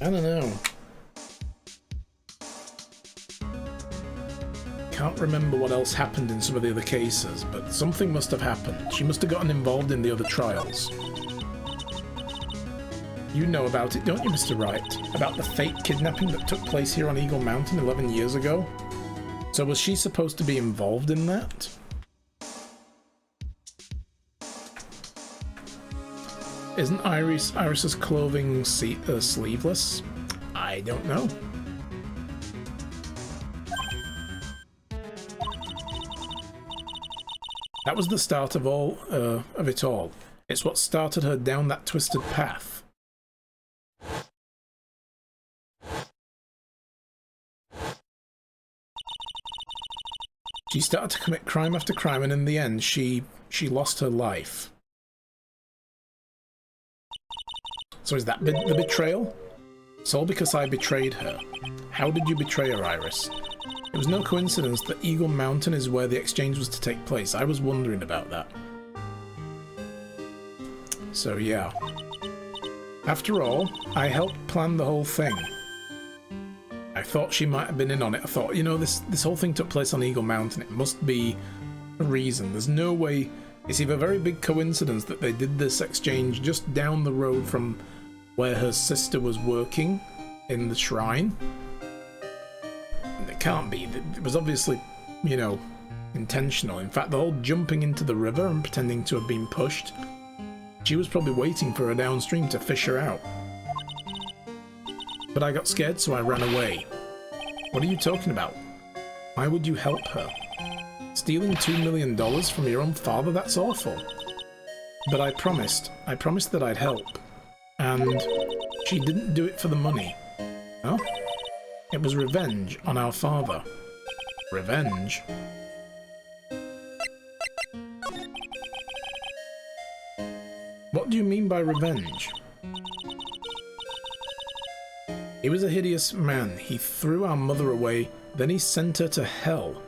I don't know. Can't remember what else happened in some of the other cases, but something must have happened. She must have gotten involved in the other trials. You know about it, don't you, Mr. Wright? About the fake kidnapping that took place here on Eagle Mountain 11 years ago? So was she supposed to be involved in that? Isn't Iris's clothing sleeveless? I don't know. That was the start of it all. It's what started her down that twisted path. She started to commit crime after crime, and in the end, she lost her life. So is that the betrayal? It's all because I betrayed her. How did you betray her, Iris? It was no coincidence that Eagle Mountain is where the exchange was to take place. I was wondering about that. So yeah. After all, I helped plan the whole thing. I thought she might have been in on it. I thought, you know, this whole thing took place on Eagle Mountain. It must be a reason. There's no way. It's either a very big coincidence that they did this exchange just down the road from where her sister was working in the shrine. It can't be. It was obviously, you know, intentional. In fact, the whole jumping into the river and pretending to have been pushed, she was probably waiting for her downstream to fish her out. But I got scared, so I ran away. What are you talking about? Why would you help her? Stealing $2 million from your own father? That's awful. But I promised that I'd help. And she didn't do it for the money. Huh? It was revenge on our father. Revenge? What do you mean by revenge? He was a hideous man. He threw our mother away, then he sent her to hell.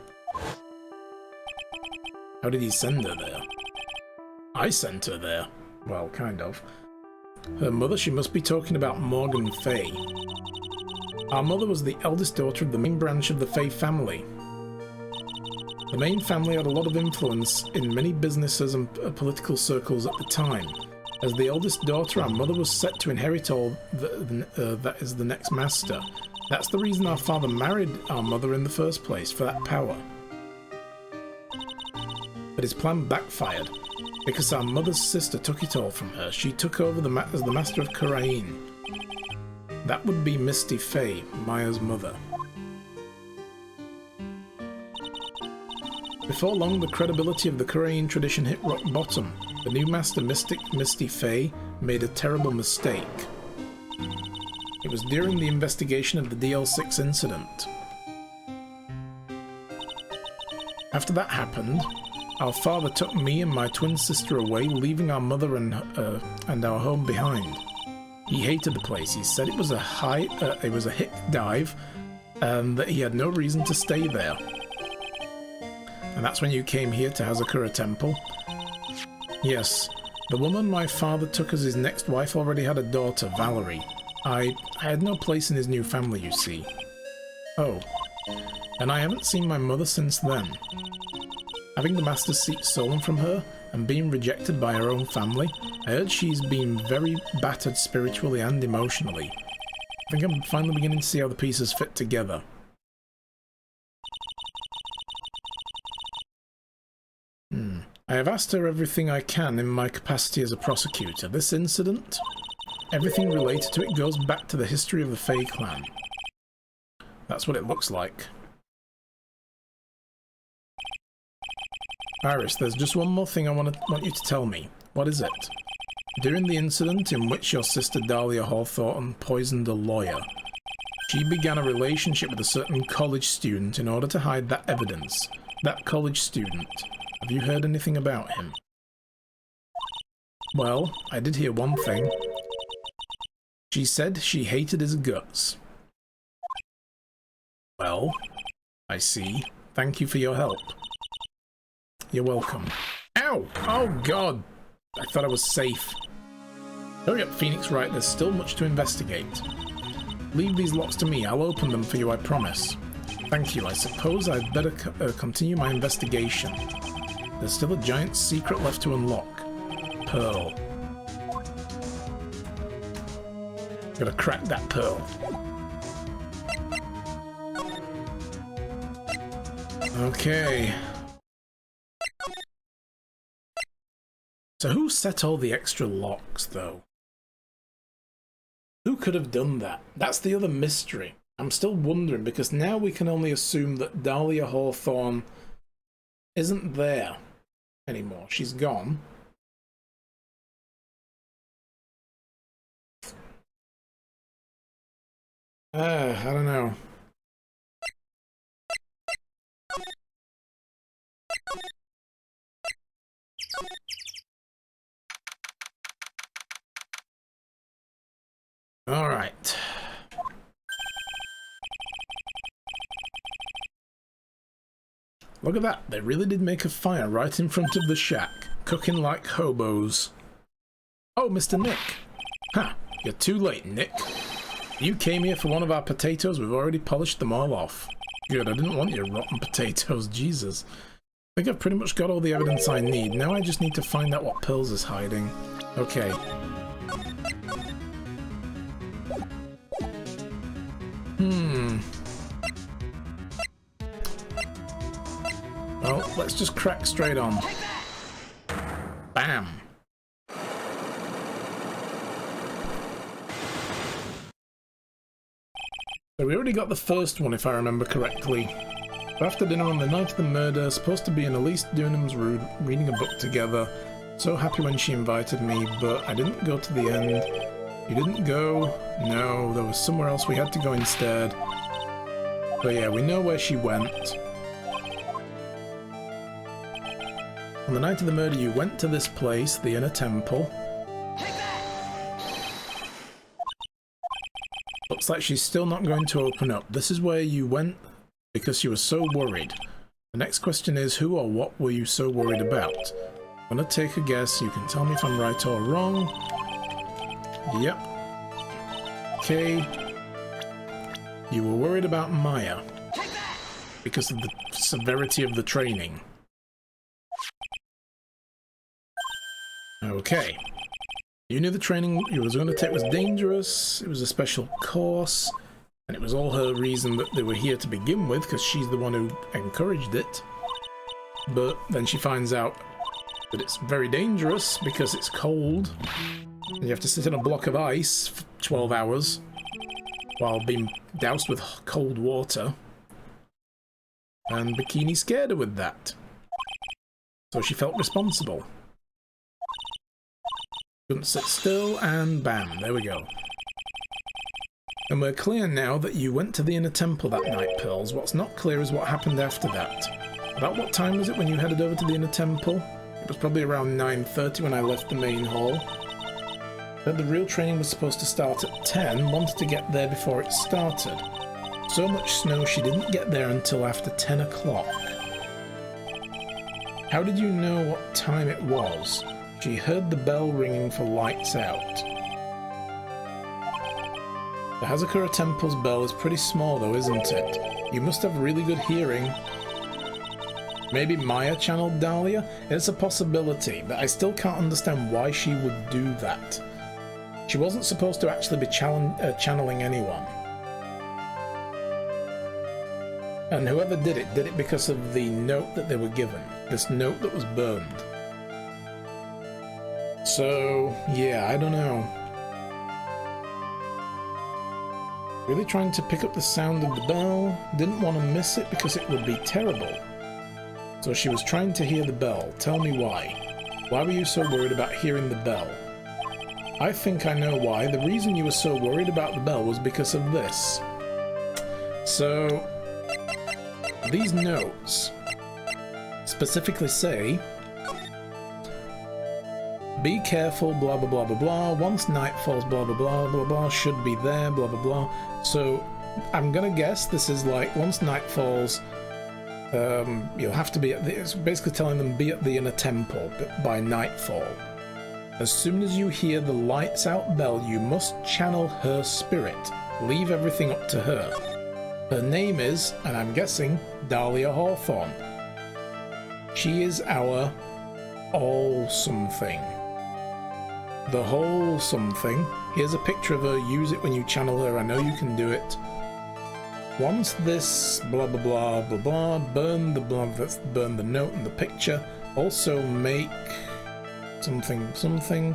How did he send her there? I sent her there. Well, kind of. Her mother, she must be talking about Morgan Fay. Our mother was the eldest daughter of the main branch of the Fay family. The main family had a lot of influence in many businesses and political circles at the time. As the eldest daughter, our mother was set to inherit all that is the next master. That's the reason our father married our mother in the first place, for that power. But his plan backfired, because our mother's sister took it all from her. She took over as the master of Kurain. That would be Misty Fay, Maya's mother. Before long, the credibility of the Kurain tradition hit rock bottom. The new master mystic, Misty Fay, made a terrible mistake. It was during the investigation of the DL6 incident. After that happened, our father took me and my twin sister away, leaving our mother and our home behind. He hated the place. He said it was a hick dive, and that he had no reason to stay there. And that's when you came here to Hazakura Temple? Yes. The woman my father took as his next wife already had a daughter, Valerie. I had no place in his new family, you see. Oh. And I haven't seen my mother since then. Having the master's seat stolen from her, and being rejected by her own family, I heard she's been very battered spiritually and emotionally. I think I'm finally beginning to see how the pieces fit together. I have asked her everything I can in my capacity as a prosecutor. This incident, everything related to it goes back to the history of the Fay clan. That's what it looks like. Iris, there's just one more thing I want you to tell me. What is it? During the incident in which your sister Dahlia Hawthorne poisoned a lawyer, she began a relationship with a certain college student in order to hide that evidence. That college student. Have you heard anything about him? Well, I did hear one thing. She said she hated his guts. Well, I see. Thank you for your help. You're welcome. Ow! Oh god! I thought I was safe. Hurry up, Phoenix Wright, there's still much to investigate. Leave these locks to me, I'll open them for you, I promise. Thank you, I suppose I'd better continue my investigation. There's still a giant secret left to unlock. Pearl. Gotta crack that pearl. Okay. So who set all the extra locks, though? Who could have done that? That's the other mystery. I'm still wondering, because now we can only assume that Dahlia Hawthorne isn't there anymore. She's gone. I don't know. All right. Look at that. They really did make a fire right in front of the shack, cooking like hobos. Oh, Mr. Nick. Ha! You're too late, Nick. You came here for one of our potatoes. We've already polished them all off. Good, I didn't want your rotten potatoes. Jesus. I think I've pretty much got all the evidence I need. Now I just need to find out what Pearls is hiding. Okay. Well, let's just crack straight on. Bam! So we already got the first one, if I remember correctly. After dinner on the night of the murder, supposed to be in Elise Dunham's room, reading a book together. So happy when she invited me, but I didn't go to the end. You didn't go? No, there was somewhere else we had to go instead. But yeah, we know where she went. On the night of the murder, you went to this place, the Inner Temple. But looks like she's still not going to open up. This is where you went because you were so worried. The next question is, who or what were you so worried about? I'm gonna take a guess. You can tell me if I'm right or wrong. Yep. Okay. You were worried about Maya because of the severity of the training. Okay. You knew the training you was going to take was dangerous, it was a special course, and it was all her reason that they were here to begin with, because she's the one who encouraged it. But then she finds out that it's very dangerous because it's cold, and you have to sit in a block of ice for 12 hours while being doused with cold water. And Bikini scared her with that. So she felt responsible. Couldn't sit still, and bam, there we go. And we're clear now that you went to the inner temple that night, Pearls. What's not clear is what happened after that. About what time was it when you headed over to the inner temple? It was probably around 9:30 when I left the main hall. But the real training was supposed to start at 10, wanted to get there before it started. So much snow she didn't get there until after 10 o'clock. How did you know what time it was? She heard the bell ringing for lights out. The Hazakura Temple's bell is pretty small though, isn't it? You must have really good hearing. Maybe Maya channeled Dahlia? It's a possibility, but I still can't understand why she would do that. She wasn't supposed to actually be channeling anyone. And whoever did it because of the note that they were given. This note that was burned. So, yeah, I don't know. Really trying to pick up the sound of the bell. Didn't want to miss it because it would be terrible. So she was trying to hear the bell. Tell me why. Why were you so worried about hearing the bell? I think I know why. The reason you were so worried about the bell was because of this. So, these notes specifically say, be careful, blah blah blah blah blah, once night falls, blah blah blah blah blah, should be there, blah blah blah. So I'm gonna guess this is like, once night falls, you'll have to be at the, it's basically telling them be at the inner temple by nightfall. As soon as you hear the lights out bell, you must channel her spirit. Leave everything up to her. Her name is, and I'm guessing, Dahlia Hawthorne. She is our all something. The whole something. Here's a picture of her. Use it when you channel her. I know you can do it. Once this blah blah blah blah blah, burn the note and the picture. Also make something,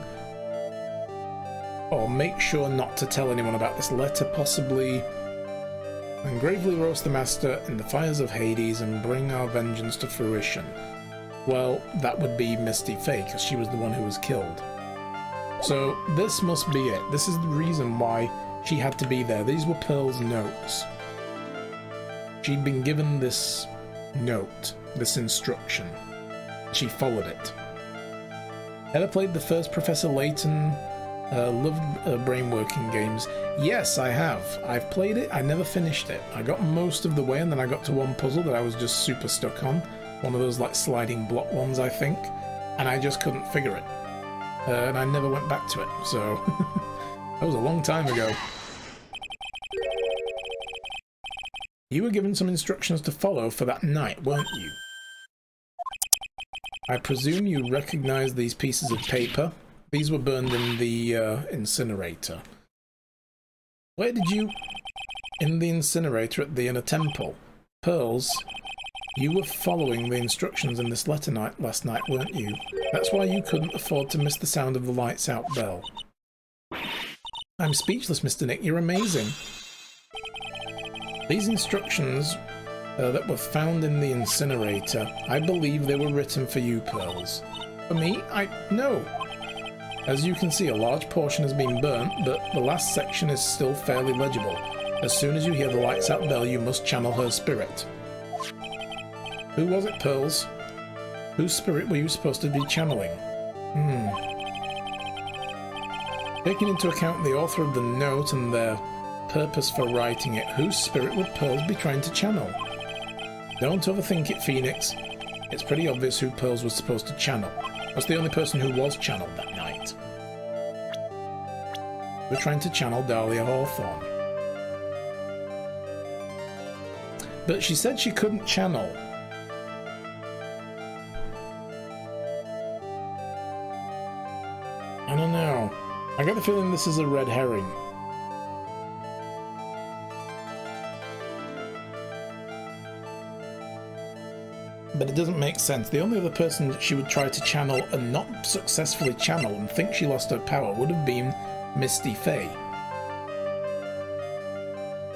or make sure not to tell anyone about this letter, possibly. And gravely roast the master in the fires of Hades and bring our vengeance to fruition. Well, that would be Misty Faye, because she was the one who was killed. So this must be it. This is the reason why she had to be there. These were Pearl's notes. She'd been given this note, this instruction. She followed it. Ever played the first Professor Layton loved brainworking games? Yes, I have. I've played it. I never finished it. I got most of the way, and then I got to one puzzle that I was just super stuck on. One of those like sliding block ones, I think. And I just couldn't figure it. And I never went back to it, so that was a long time ago. You were given some instructions to follow for that night, weren't you? I presume you recognize these pieces of paper. These were burned in the incinerator. Where did you... In the incinerator at the inner temple. Pearls, you were following the instructions in this letter last night, weren't you? That's why you couldn't afford to miss the sound of the lights out bell. I'm speechless, Mr. Nick. You're amazing. These instructions that were found in the incinerator, I believe they were written for you, Pearls. For me? No. As you can see, a large portion has been burnt, but the last section is still fairly legible. As soon as you hear the lights out bell, you must channel her spirit. Who was it, Pearls? Whose spirit were you supposed to be channeling? Taking into account the author of the note and their purpose for writing it. Whose spirit would Pearls be trying to channel? Don't overthink it, Phoenix. It's pretty obvious who Pearls was supposed to channel. Was the only person who was channeled that night. We're trying to channel Dahlia Hawthorne. But she said she couldn't channel. I don't know. I get the feeling this is a red herring. But it doesn't make sense. The only other person that she would try to channel and not successfully channel and think she lost her power would have been Misty Faye.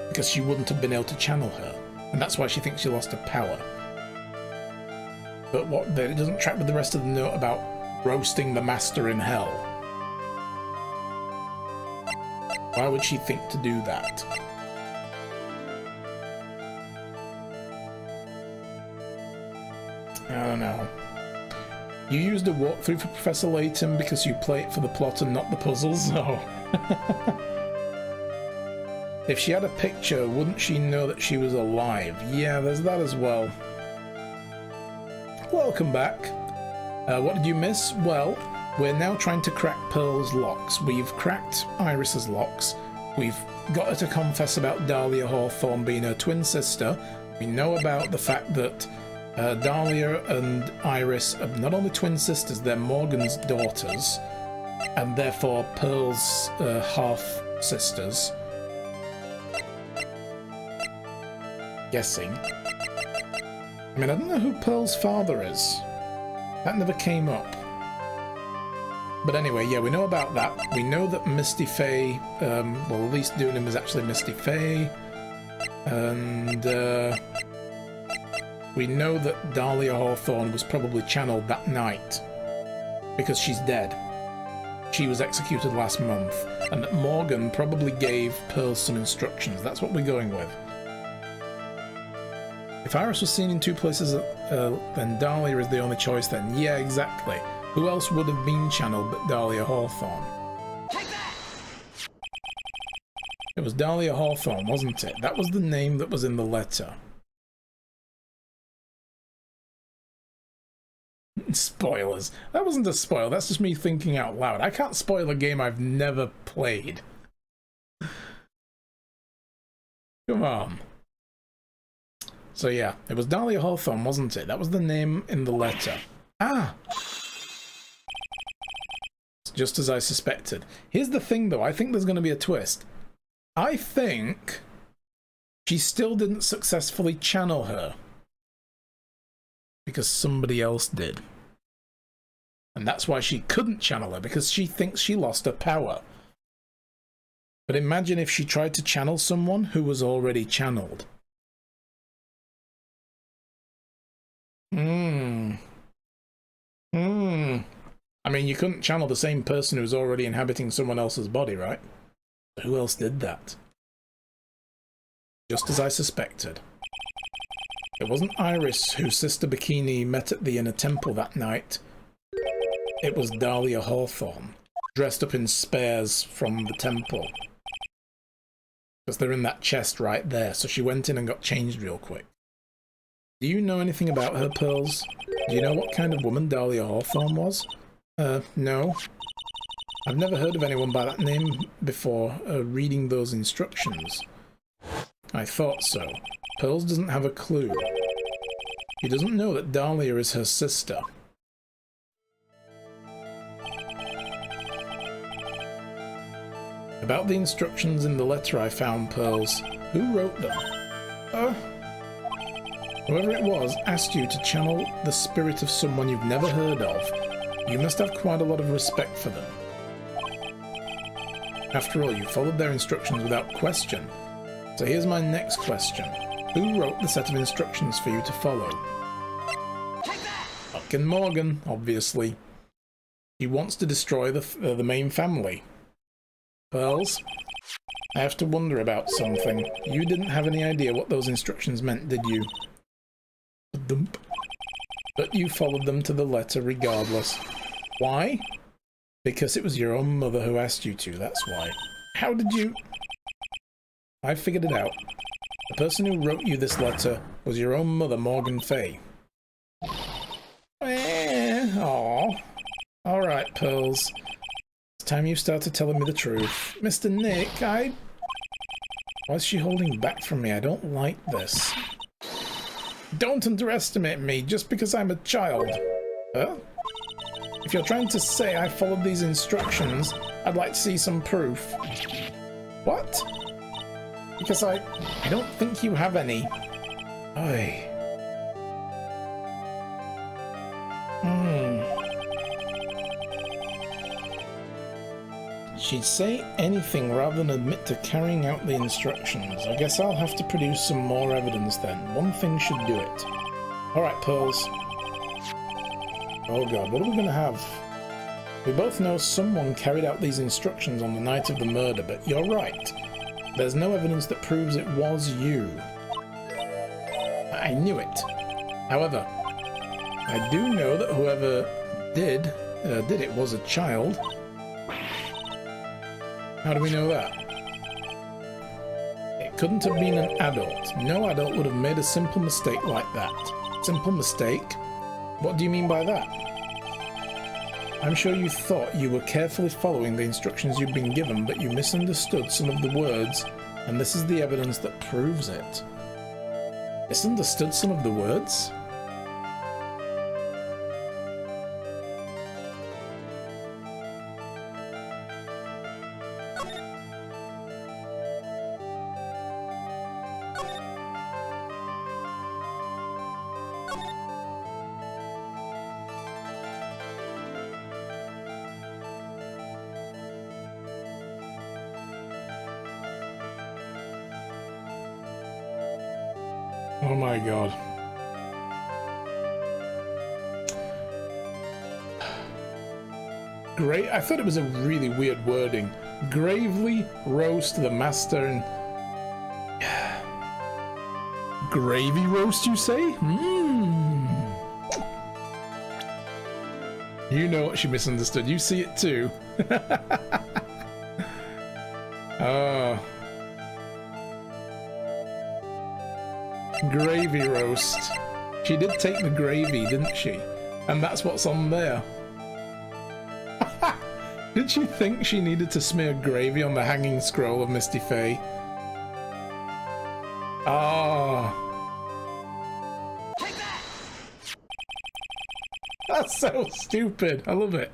Because she wouldn't have been able to channel her. And that's why she thinks she lost her power. But what? It doesn't track with the rest of the note about roasting the master in hell. Why would she think to do that? I don't know. You used a walkthrough for Professor Layton because you play it for the plot and not the puzzles? Oh. If she had a picture, wouldn't she know that she was alive? Yeah, there's that as well. Welcome back. What did you miss? Well, we're now trying to crack Pearl's locks. We've cracked Iris's locks. We've got her to confess about Dahlia Hawthorne being her twin sister. We know about the fact that Dahlia and Iris are not only twin sisters, they're Morgan's daughters, and therefore Pearl's half-sisters. Guessing. I mean, I don't know who Pearl's father is. That never came up. But anyway, yeah, we know about that. We know that Misty Faye, well, at least Dunham is actually Misty Faye. And we know that Dahlia Hawthorne was probably channeled that night. Because she's dead. She was executed last month. And that Morgan probably gave Pearl some instructions. That's what we're going with. If Iris was seen in two places, then Dahlia is the only choice then. Yeah, exactly. Who else would have been channeled but Dahlia Hawthorne? It was Dahlia Hawthorne, wasn't it? That was the name that was in the letter. Spoilers. That wasn't a spoil, that's just me thinking out loud. I can't spoil a game I've never played. Come on. So yeah, it was Dahlia Hawthorne, wasn't it? That was the name in the letter. Ah! Just as I suspected. Here's the thing though, I think there's going to be a twist. I think she still didn't successfully channel her. Because somebody else did. And that's why she couldn't channel her, because she thinks she lost her power. But imagine if she tried to channel someone who was already channeled. I mean, you couldn't channel the same person who's already inhabiting someone else's body, right? Who else did that? Just as I suspected. It wasn't Iris whose sister Bikini met at the inner temple that night. It was Dahlia Hawthorne, dressed up in spares from the temple. Because they're in that chest right there, so she went in and got changed real quick. Do you know anything about her, Pearls? Do you know what kind of woman Dahlia Hawthorne was? No. I've never heard of anyone by that name before reading those instructions. I thought so. Pearls doesn't have a clue. He doesn't know that Dahlia is her sister. About the instructions in the letter I found, Pearls. Who wrote them? Whoever it was asked you to channel the spirit of someone you've never heard of. You must have quite a lot of respect for them. After all, you followed their instructions without question. So here's my next question. Who wrote the set of instructions for you to follow? Fucking Morgan, obviously. He wants to destroy the main family. Pearls, I have to wonder about something. You didn't have any idea what those instructions meant, did you? But you followed them to the letter regardless. Why? Because it was your own mother who asked you to, that's why. How did you... I figured it out. The person who wrote you this letter was your own mother, Morgan Fay. Aw. Alright, Pearls. It's time you started telling me the truth. Mr. Nick, Why is she holding back from me? I don't like this. Don't underestimate me just because I'm a child. Huh? If you're trying to say I followed these instructions, I'd like to see some proof. What? Because I don't think you have any. Oy. She'd say anything rather than admit to carrying out the instructions. I guess I'll have to produce some more evidence then. One thing should do it. Alright, Pearls. Oh god, what are we gonna have? We both know someone carried out these instructions on the night of the murder, but you're right. There's no evidence that proves it was you. I knew it. However, I do know that whoever did it was a child. How do we know that? It couldn't have been an adult. No adult would have made a simple mistake like that. Simple mistake? What do you mean by that? I'm sure you thought you were carefully following the instructions you'd been given, but you misunderstood some of the words, and this is the evidence that proves it. Misunderstood some of the words? Oh my god. Great. I thought it was a really weird wording. Gravely roast the master and... Gravy roast, you say? You know what she misunderstood. You see it too. Oh. Gravy roast. She did take the gravy, didn't she? And that's what's on there. Did she think she needed to smear gravy on the hanging scroll of Misty Fey? Ah. That's so stupid. I love it.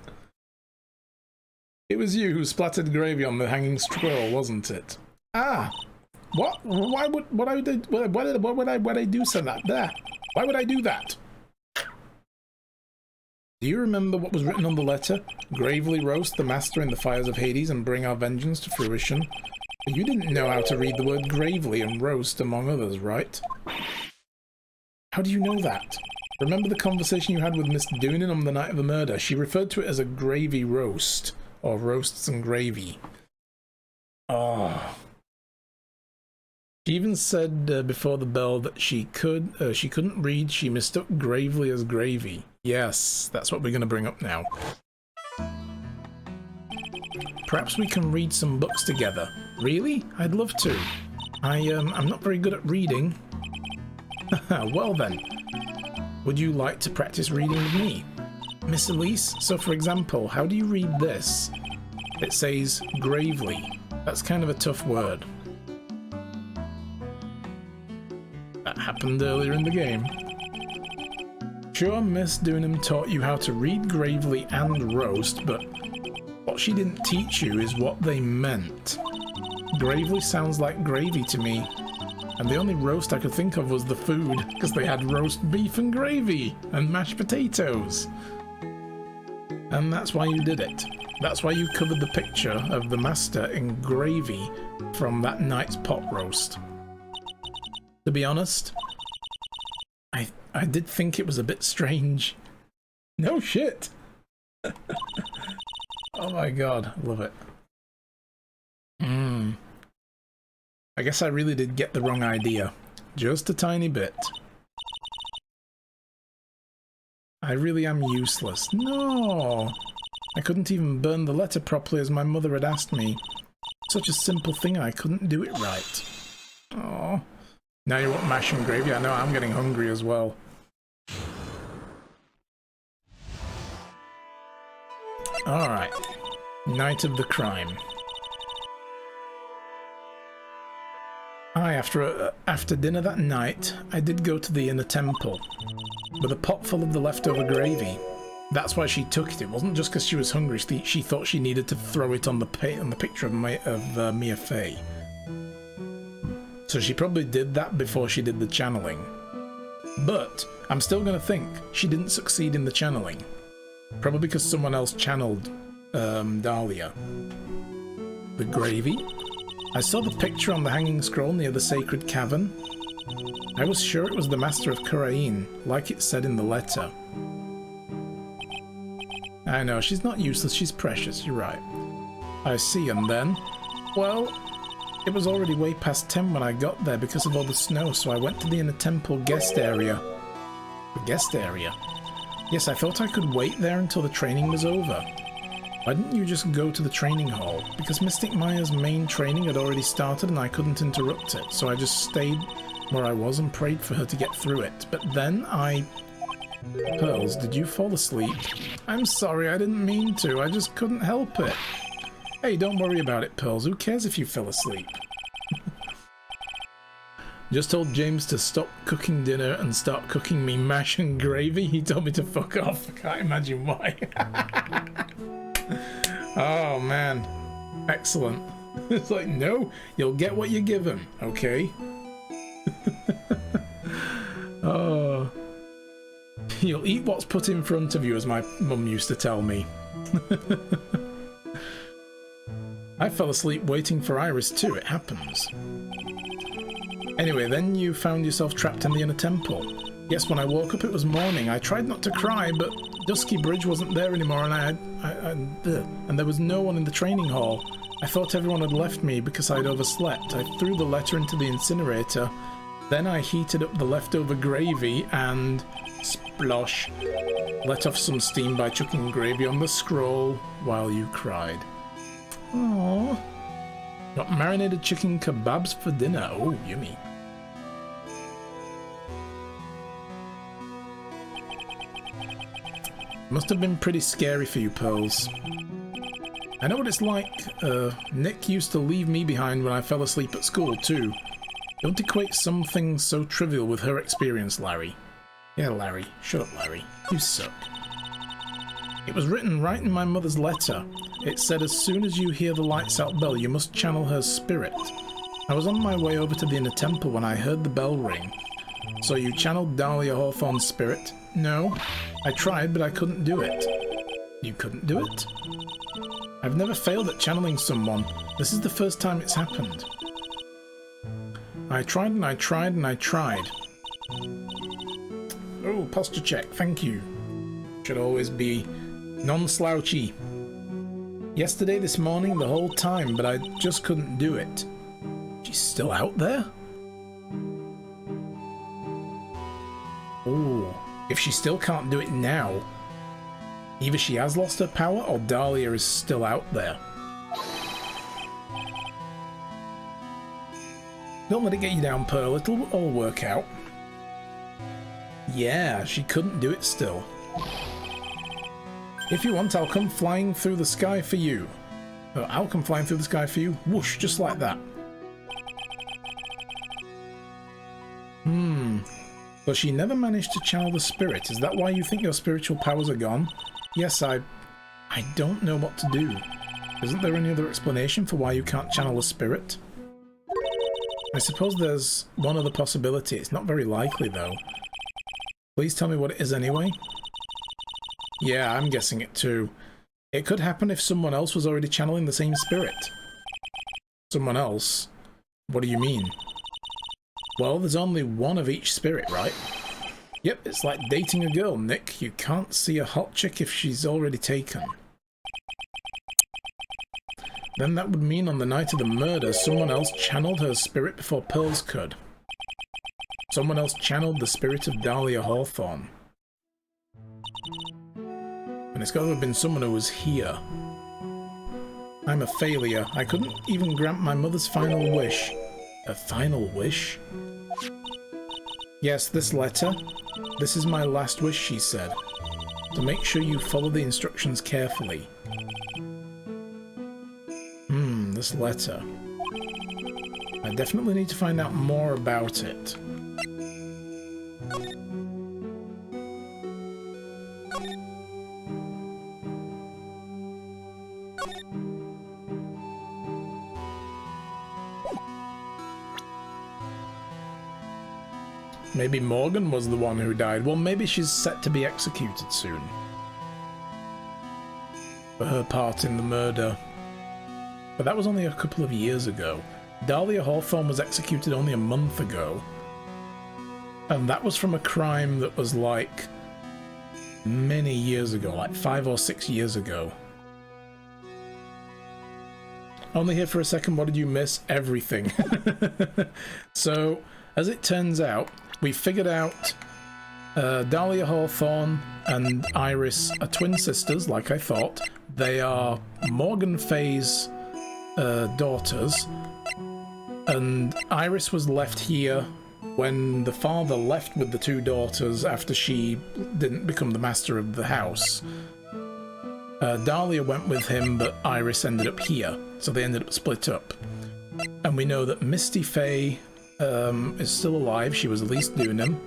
It was you who splattered gravy on the hanging scroll, wasn't it? Ah. What? Why would I do? Why would I do so that? There. Why would I do that? Do you remember what was written on the letter? Gravely roast the master in the fires of Hades and bring our vengeance to fruition. But you didn't know how to read the word gravely and roast, among others, right? How do you know that? Remember the conversation you had with Miss Doonan on the night of the murder? She referred to it as a gravy roast, or roasts and gravy. Oh. She even said before the bell that she couldn't read. She mistook gravely as gravy. Yes, that's what we're going to bring up now. Perhaps we can read some books together. Really? I'd love to. I'm not very good at reading. Well then, would you like to practice reading with me? Miss Elise, so for example, how do you read this? It says gravely. That's kind of a tough word. That happened earlier in the game. Sure, Miss Doonan taught you how to read gravely and roast, but what she didn't teach you is what they meant. Gravely sounds like gravy to me, and the only roast I could think of was the food, because they had roast beef and gravy, and mashed potatoes. And that's why you did it. That's why you covered the picture of the master in gravy from that night's pot roast. To be honest, I did think it was a bit strange. No shit! Oh my god, I love it. I guess I really did get the wrong idea. Just a tiny bit. I really am useless. No! I couldn't even burn the letter properly as my mother had asked me. Such a simple thing, I couldn't do it right. Oh, now you want mash and gravy? I know, I'm getting hungry as well. Alright. Night of the crime. After dinner that night, I did go to the inner temple with a pot full of the leftover gravy. That's why she took it. It wasn't just because she was hungry. She thought she needed to throw it on the picture of Mia Fey. So she probably did that before she did the channeling. But I'm still going to think she didn't succeed in the channeling. Probably because someone else channeled Dahlia. The gravy? I saw the picture on the hanging scroll near the sacred cavern. I was sure it was the Master of Kurain, like it said in the letter. I know, she's not useless, she's precious, you're right. I see, and then? Well, it was already way past 10 when I got there because of all the snow, so I went to the inner temple guest area. The guest area? Yes, I thought I could wait there until the training was over. Why didn't you just go to the training hall? Because Mystic Maya's main training had already started and I couldn't interrupt it, so I just stayed where I was and prayed for her to get through it. But then Pearls, did you fall asleep? I'm sorry, I didn't mean to. I just couldn't help it. Hey, don't worry about it, Pearls. Who cares if you fell asleep? Just told James to stop cooking dinner and start cooking me mash and gravy. He told me to fuck off. I can't imagine why. Oh, man. Excellent. It's like, no, you'll get what you give him, okay? Oh. You'll eat what's put in front of you, as my mum used to tell me. I fell asleep waiting for Iris too, it happens. Anyway, then you found yourself trapped in the inner temple. Yes, when I woke up it was morning. I tried not to cry, but Dusky Bridge wasn't there anymore and there was no one in the training hall. I thought everyone had left me because I'd overslept. I threw the letter into the incinerator. Then I heated up the leftover gravy and... splosh. Let off some steam by chucking gravy on the scroll while you cried. Aww. Got marinated chicken kebabs for dinner. Oh, yummy. Must have been pretty scary for you, Pearls. I know what it's like. Nick used to leave me behind when I fell asleep at school, too. Don't equate something so trivial with her experience, Larry. Yeah, Larry. Shut up, Larry. You suck. It was written right in my mother's letter. It said as soon as you hear the lights out bell, you must channel her spirit. I was on my way over to the inner temple when I heard the bell ring. So you channeled Dahlia Hawthorne's spirit? No. I tried, but I couldn't do it. You couldn't do it? I've never failed at channeling someone. This is the first time it's happened. I tried and I tried and I tried. Oh, posture check, thank you. Should always be non-slouchy. Yesterday, this morning, the whole time, but I just couldn't do it. She's still out there? Oh, if she still can't do it now, either she has lost her power or Dahlia is still out there. Don't let it get you down, Pearl. It'll all work out. Yeah, she couldn't do it still. If you want, I'll come flying through the sky for you. Oh, I'll come flying through the sky for you. Whoosh, just like that. But she never managed to channel the spirit. Is that why you think your spiritual powers are gone? Yes, I don't know what to do. Isn't there any other explanation for why you can't channel a spirit? I suppose there's one other possibility. It's not very likely, though. Please tell me what it is anyway. Yeah, I'm guessing it too. It could happen if someone else was already channeling the same spirit. Someone else? What do you mean? Well, there's only one of each spirit, right? Yep, it's like dating a girl, Nick. You can't see a hot chick if she's already taken. Then that would mean on the night of the murder, someone else channeled her spirit before Pearls could. Someone else channeled the spirit of Dahlia Hawthorne. And it's got to have been someone who was here. I'm a failure. I couldn't even grant my mother's final wish. A final wish? Yes, this letter. This is my last wish, she said. So make sure you follow the instructions carefully. This letter. I definitely need to find out more about it. Maybe Morgan was the one who died. Well, maybe she's set to be executed soon for her part in the murder. But that was only a couple of years ago. Dahlia Hawthorne was executed only a month ago. And that was from a crime that was like many years ago, like 5 or 6 years ago. Only here for a second, what did you miss? Everything. So, as it turns out, we figured out Dahlia Hawthorne and Iris are twin sisters, like I thought. They are Morgan Faye's daughters, and Iris was left here when the father left with the two daughters after she didn't become the master of the house. Dahlia went with him, but Iris ended up here, so they ended up split up. And we know that Misty Faye is still alive. She was Elise Dunham.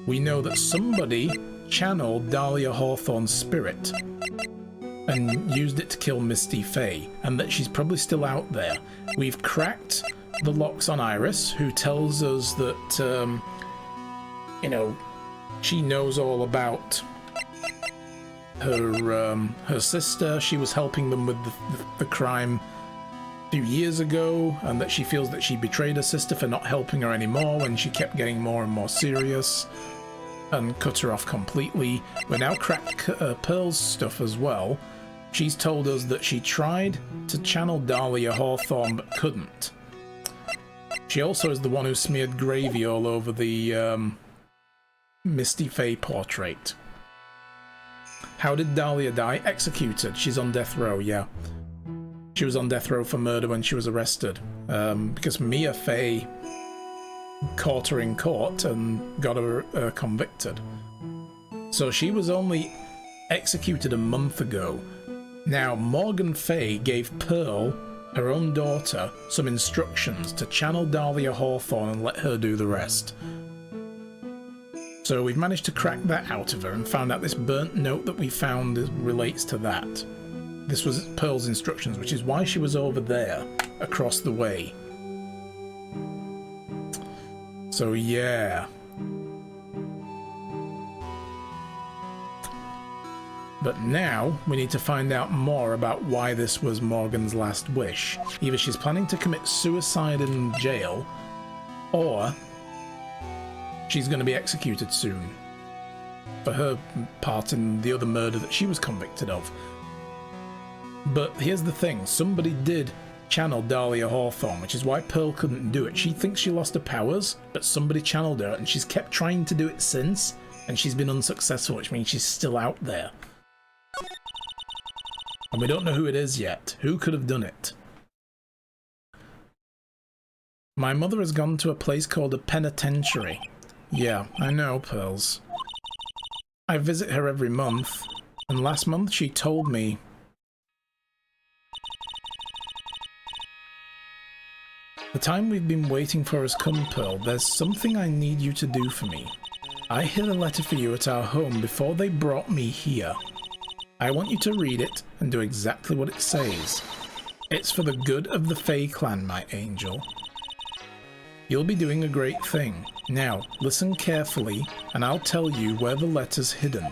We know that somebody channeled Dahlia Hawthorne's spirit and used it to kill Misty Faye, and that she's probably still out there. We've cracked the locks on Iris, who tells us that, you know, she knows all about her sister. She was helping them with the crime a few years ago, and that she feels that she betrayed her sister for not helping her anymore when she kept getting more and more serious, and cut her off completely. We're now cracked Pearl's stuff as well. She's told us that she tried to channel Dahlia Hawthorne but couldn't. She also is the one who smeared gravy all over the Misty Faye portrait. How did Dahlia die? Executed. She's on death row, yeah. She was on death row for murder when she was arrested, because Mia Faye caught her in court and got her convicted. So she was only executed a month ago. Now, Morgan Faye gave Pearl, her own daughter, some instructions to channel Dahlia Hawthorne and let her do the rest. So we've managed to crack that out of her and found out this burnt note that we found relates to that. This was Pearl's instructions, which is why she was over there, across the way. So yeah. But now we need to find out more about why this was Morgan's last wish. Either she's planning to commit suicide in jail, or she's going to be executed soon for her part in the other murder that she was convicted of. But here's the thing, somebody did channel Dahlia Hawthorne, which is why Pearl couldn't do it. She thinks she lost her powers, but somebody channeled her, and she's kept trying to do it since, and she's been unsuccessful, which means she's still out there. And we don't know who it is yet. Who could have done it? My mother has gone to a place called a penitentiary. Yeah, I know, Pearls. I visit her every month, and last month she told me... The time we've been waiting for has come, Pearl. There's something I need you to do for me. I hid a letter for you at our home before they brought me here. I want you to read it and do exactly what it says. It's for the good of the Fae clan, my angel. You'll be doing a great thing. Now, listen carefully, and I'll tell you where the letter's hidden.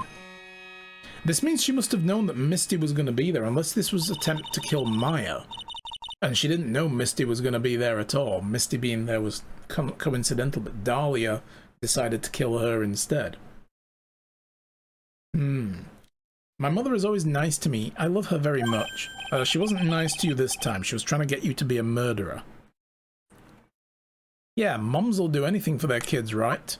This means she must have known that Misty was going to be there, unless this was an attempt to kill Maya. And she didn't know Misty was going to be there at all. Misty being there was coincidental, but Dahlia decided to kill her instead. My mother is always nice to me. I love her very much. She wasn't nice to you this time. She was trying to get you to be a murderer. Yeah, moms will do anything for their kids, right?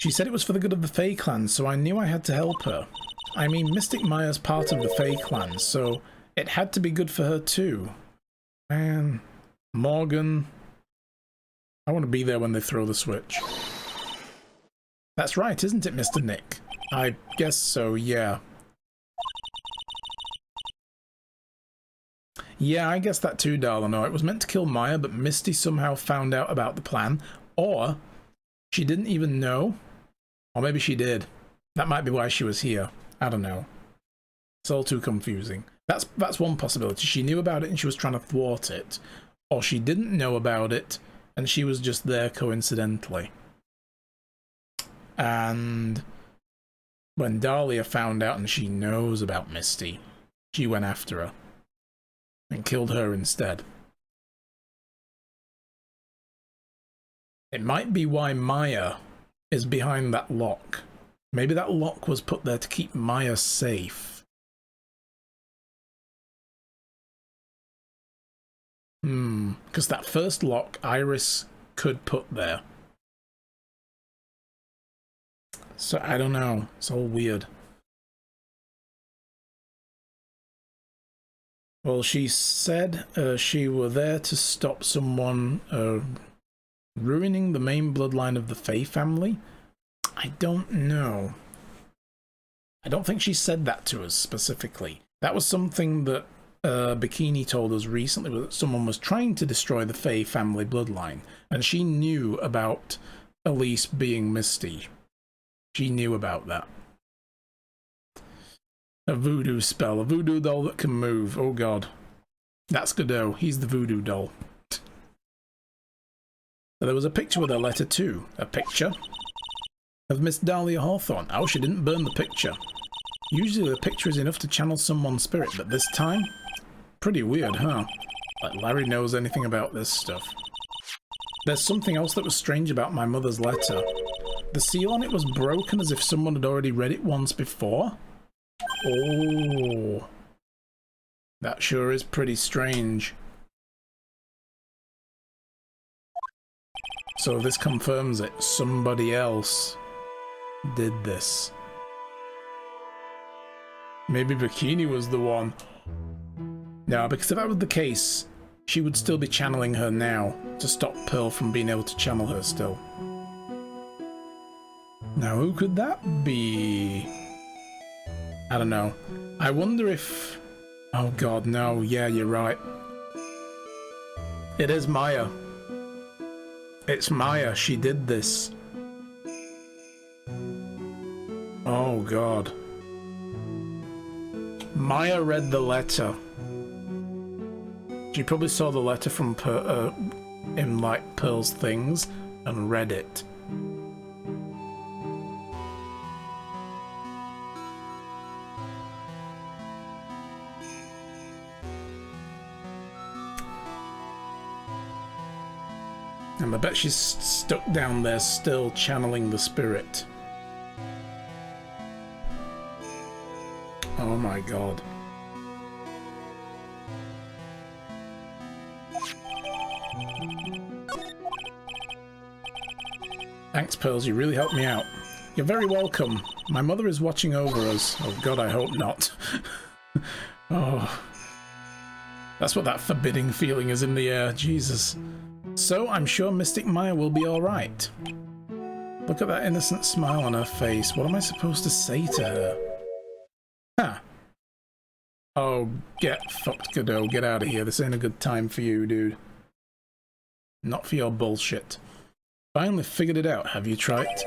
She said it was for the good of the Fae clan, so I knew I had to help her. I mean, Mystic Maya's part of the Fae clan, so it had to be good for her too. Man, Morgan. I want to be there when they throw the switch. That's right, isn't it, Mr. Nick? I guess so, yeah. Yeah, I guess that too, darling. No, it was meant to kill Maya, but Misty somehow found out about the plan. Or she didn't even know. Or maybe she did. That might be why she was here. I don't know. It's all too confusing. That's one possibility. She knew about it and she was trying to thwart it. Or she didn't know about it and she was just there coincidentally. And when Dahlia found out and she knows about Misty, she went after her and killed her instead. It might be why Maya is behind that lock. Maybe that lock was put there to keep Maya safe. Because that first lock Iris could put there. So I don't know. It's all weird. Well, she said she were there to stop someone ruining the main bloodline of the Faye family. I don't know. I don't think she said that to us specifically. That was something that Bikini told us recently, that someone was trying to destroy the Faye family bloodline, and she knew about Elise being Misty. She knew about that. A voodoo spell, a voodoo doll that can move. Oh god. That's Godot, he's the voodoo doll. There was a picture with a letter too. A picture of Miss Dahlia Hawthorne. Oh, she didn't burn the picture. Usually the picture is enough to channel someone's spirit, but this time? Pretty weird, huh? Like Larry knows anything about this stuff. There's something else that was strange about my mother's letter. The seal on it was broken as if someone had already read it once before. Oh. That sure is pretty strange. So this confirms it. Somebody else did this. Maybe Bikini was the one. No, because if that was the case, she would still be channeling her now to stop Pearl from being able to channel her still. Now, who could that be? I don't know. I wonder if... Oh god, no. Yeah, you're right. It is Maya. It's Maya. She did this. Oh god. Maya read the letter. She probably saw the letter from in like Pearl's things and read it. And I bet she's stuck down there still channeling the spirit. Oh my god. Thanks, Pearls, you really helped me out. You're very welcome. My mother is watching over us. Oh god, I hope not. Oh. That's what that forbidding feeling is in the air, Jesus. So, I'm sure Mystic Maya will be alright. Look at that innocent smile on her face. What am I supposed to say to her? Huh. Oh, get fucked, Godot. Get out of here. This ain't a good time for you, dude. Not for your bullshit. Finally figured it out, have you, Trite?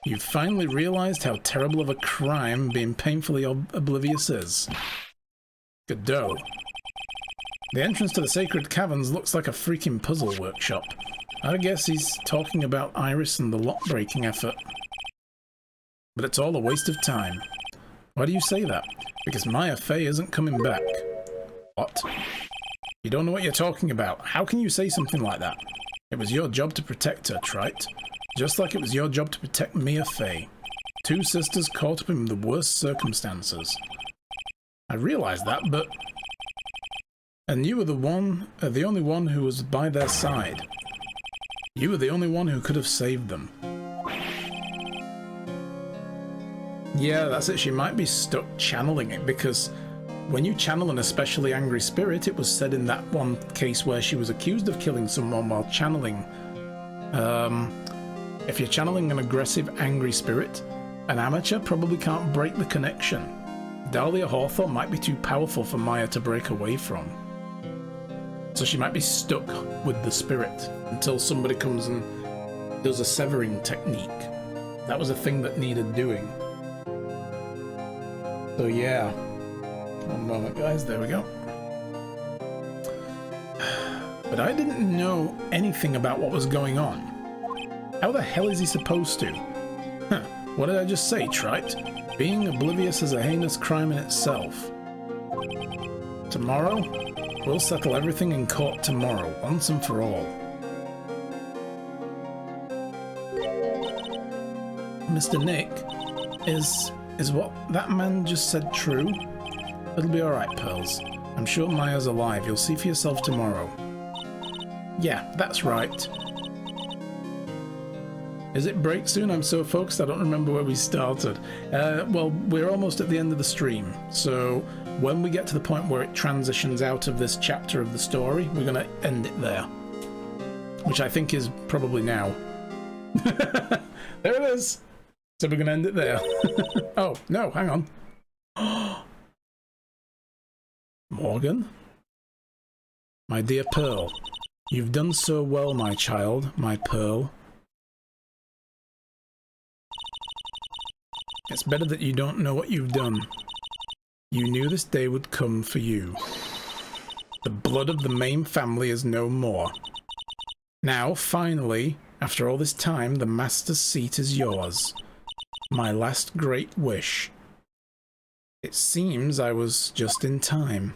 You've finally realized how terrible of a crime being painfully oblivious is. Godot. The entrance to the sacred caverns looks like a freaking puzzle workshop. I guess he's talking about Iris and the lock-breaking effort. But it's all a waste of time. Why do you say that? Because Maya Fey isn't coming back. What? You don't know what you're talking about. How can you say something like that? It was your job to protect her, Trite. Just like it was your job to protect Mia Fey. Two sisters caught up in the worst circumstances. I realize that, but... And you were the only one who was by their side. You were the only one who could have saved them. Yeah, that's it. She might be stuck channeling it because When you channel an especially angry spirit, it was said in that one case where she was accused of killing someone while channeling. If you're channeling an aggressive, angry spirit, an amateur probably can't break the connection. Dahlia Hawthorne might be too powerful for Maya to break away from. So she might be stuck with the spirit until somebody comes and does a severing technique. That was a thing that needed doing. So yeah. One moment, guys. There we go. But I didn't know anything about what was going on. How the hell is he supposed to? Huh. What did I just say, Trite? Being oblivious is a heinous crime in itself. Tomorrow? We'll settle everything in court tomorrow, once and for all. Mr. Nick, is what that man just said true? It'll be alright, Pearls. I'm sure Maya's alive. You'll see for yourself tomorrow. Yeah, that's right. Is it break soon? I'm so focused I don't remember where we started. Well, we're almost at the end of the stream, so when we get to the point where it transitions out of this chapter of the story, we're going to end it there. Which I think is probably now. There it is! So we're going to end it there. Oh, no, hang on. Morgan? My dear Pearl, you've done so well, my child, my Pearl. It's better that you don't know what you've done. You knew this day would come for you. The blood of the main family is no more. Now, finally, after all this time, the Master's seat is yours. My last great wish. It seems I was just in time.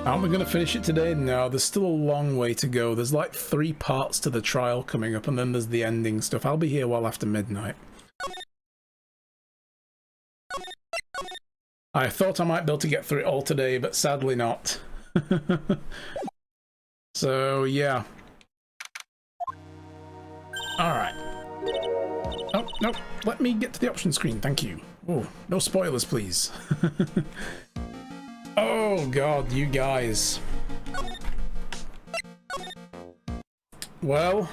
Aren't we going to finish it today? No, there's still a long way to go. There's like 3 parts to the trial coming up, and then there's the ending stuff. I'll be here well after midnight. I thought I might be able to get through it all today, but sadly not. So, yeah. Alright. Oh, no. Let me get to the option screen, thank you. Oh, no spoilers, please. Oh god, you guys. Well,